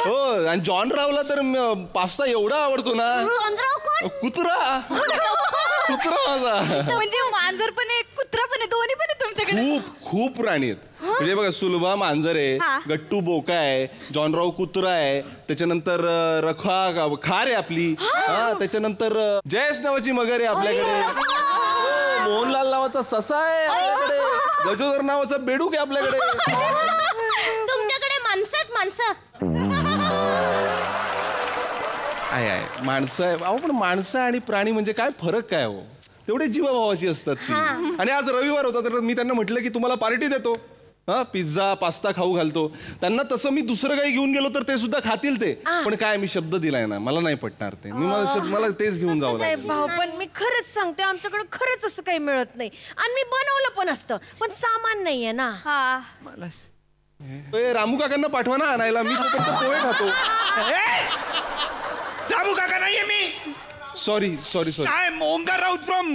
S12: हो. आणि जॉन रावला तर पास्ता एवढा आवडतो ना. कुत्रा माझा.
S1: म्हणजे मांजर पण आहे, कुत्रा पण आहे, दोन्ही पण आहे तुमच्याकडे.
S12: खूप प्राणी आहेत. म्हणजे बघा, सुलभा मांजर आहे, गट्टू बोका आहे, जॉनराव कुत्रा आहे, त्याच्यानंतर रखा खार आहे आपली, त्याच्यानंतर जयेश नावाची मगर आहे आपल्याकडे, मोहनलाल नावाचा ससा आहे आपल्याकडे, गजोदर नावाचा बेडूक आहे आपल्याकडे.
S5: तुमच्याकडे माणसं
S12: आहे माणसं आहे. अहो पण माणसं आणि प्राणी म्हणजे काय फरक काय हो? तेवढे जीवाभावाची असतात ती. आणि आज रविवार होता तर मी त्यांना म्हटलं की तुम्हाला पार्टी देतो, पिझ्झा पास्ता खाऊ घालतो त्यांना. तसं मी दुसरं काही घेऊन गेलो तर ते सुद्धा खातील ते. पण काय मी शब्द दिलाय ना, मला नाही पटणार ते. मला तेच घेऊन जावं लागेल.
S11: भाऊ पण मी खरंच सांगते, आमच्याकडे खरंच असं काही मिळत नाही. आणि मी बनवलं पण असतं पण सामान नाहीये ना.
S12: रामू काकांना पाठवा ना आणायला. मी फक्त पोहे खातो.
S7: रामू काका नाहीये मी.
S12: Sorry.
S7: I am Omkar Raut from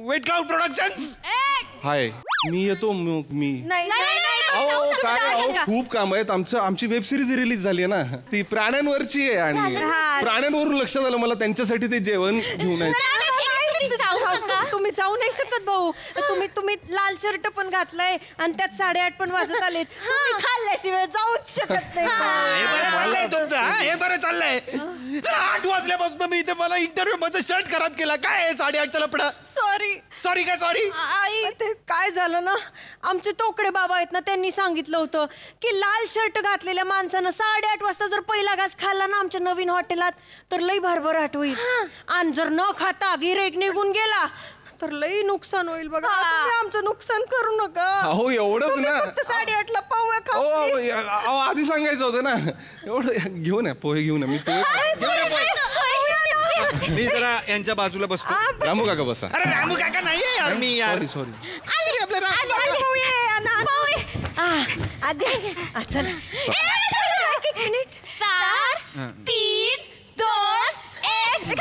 S7: wet cloud productions.
S12: Hi, मी येतो. मी खूप काम आहेत. आमची वेब सिरीज रिलीज झाली आहे ना, ती प्राण्यांवरची आहे. आणि प्राण्यांवरून लक्षात आलं मला त्यांच्यासाठी ते जेवण घेऊन आहे.
S11: तुम्ही जाऊ नाही शकत भाऊ. तुम्ही लाल शर्ट पण घातलाय आणि त्यात 8:30 पण वाजत आलेत. तुम्ही खाल्ल्याशिवाय जाऊच शकत नाही.
S7: तुमचा
S13: हे बरं चाललंय 8 वाजल्यापासून मी इथे मला इंटरव्ह्यू माझं शर्ट खराब केला. काय आहे 8:30 लपडा? सॉरी काय सॉरी?
S11: आई ते काय झालं ना, आमचे तोकडे बाबा आहेत ना, त्यांनी सांगितलं होतं की लाल शर्ट घातलेल्या माणसानं 8:30 वाजता जर पहिला घास खाल्ला ना आमच्या नवीन हॉटेलात तर लई भरभराट होईल. आणि जर न खाता गिऱ्हाईक निघून गेला तर लई नुकसान होईल. बघा तुम्ही आमचं नुकसान करू नका.
S12: अहो एवढंच ना,
S11: फक्त 8:30ला पाहूया
S12: अहो आधी सांगायचं होतं ना. एवढं घेऊन या, पोहे घेऊन या. मी जरा यांच्या बाजूला बसतो. रामू काका बसा.
S13: अरे रामू काका नाहीये यार मी यार.
S12: सॉरी.
S11: चला
S5: 4, 3, 2, 1.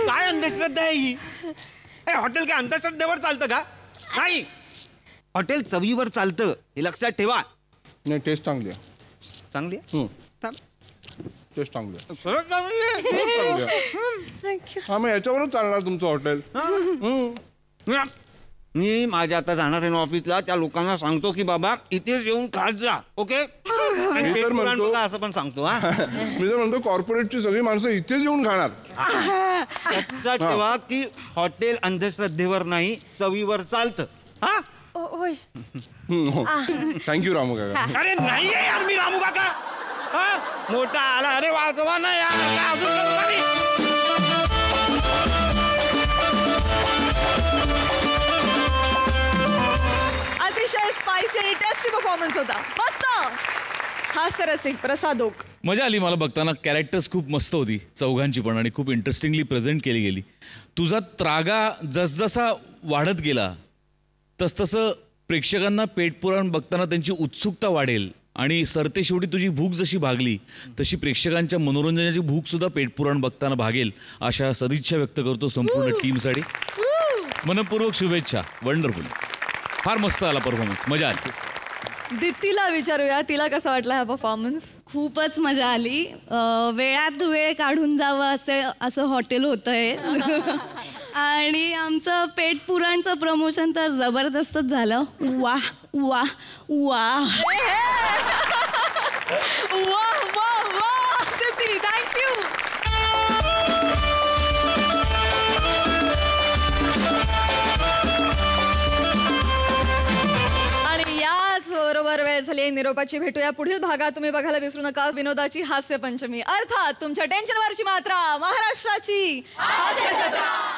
S13: काय अंधश्रद्धा आहे ही? हॉटेल काय अंधश्रद्धेवर चालतं का? नाही,
S12: हॉटेल चवीवर चालतं हे लक्षात ठेवा. नाही टेस्ट चांगली आहे. चांगली आहे टेस्ट चांगली आहे. खरंच चांगली आहे.
S11: थँक्यू.
S12: हा मग याच्यावरच चालणार तुमचं हॉटेल. मी माझ्या आता जाणार आहे ऑफिसला, त्या लोकांना सांगतो की बाबा इथेच येऊन खात जा. ओके असं पण सांगतो. हा मी तर म्हणतो कॉर्पोरेटची सगळी माणसं इथेच येऊन खाणार. लक्षात ठेवा की हॉटेल अंधश्रद्धेवर नाही चवीवर चालतं. हा
S11: होय.
S12: थँक्यू रामू काका.
S13: अरे नाहीये यार मी रामू काका.
S12: मोठा आला. अरे वाजवा ना यार. अजून करू का मी?
S1: अतिशय स्पायसी आणि टेस्टी परफॉर्मन्स होता. मस्त. हास्यरसिक प्रसादोक.
S10: मजा आली मला बघताना. कॅरेक्टर्स खूप मस्त होती चौघांची पण, आणि खूप इंटरेस्टिंगली प्रेझेंट केली गेली. तुझा त्रागा जसजसा वाढत गेला तसतसं प्रेक्षकांना पेटपुराण बघताना त्यांची उत्सुकता वाढेल, आणि सरते शेवटी तुझी भूक जशी भागली तशी प्रेक्षकांच्या मनोरंजनाची भूक सुद्धा पेटपुराण बघताना भागेल अशा सदिच्छा व्यक्त करतो संपूर्ण टीमसाठी. मनपूर्वक शुभेच्छा. वंडरफुल. फार मस्त आला परफॉर्मन्स. मजा आली.
S1: दित्तीला विचारूया, तिला कसा वाटला हा परफॉर्मन्स?
S6: खूपच मजा आली. वेळात वेळ काढून जावं असं हॉटेल होतं हे. आणि आमचं पेट पुराणचं प्रमोशन तर जबरदस्तच झालं. वाह वाह वाह.
S1: वाह वाह वाह दित्ती, थँक्यू. बरोबर वेळ झाली निरोपाची. भेटूया पुढील भागात. तुम्ही बघायला विसरू नका विनोदाची हास्य पंचमी, अर्थात तुमच्या टेन्शनवरची मात्रा, महाराष्ट्राची हास्य जत्रा.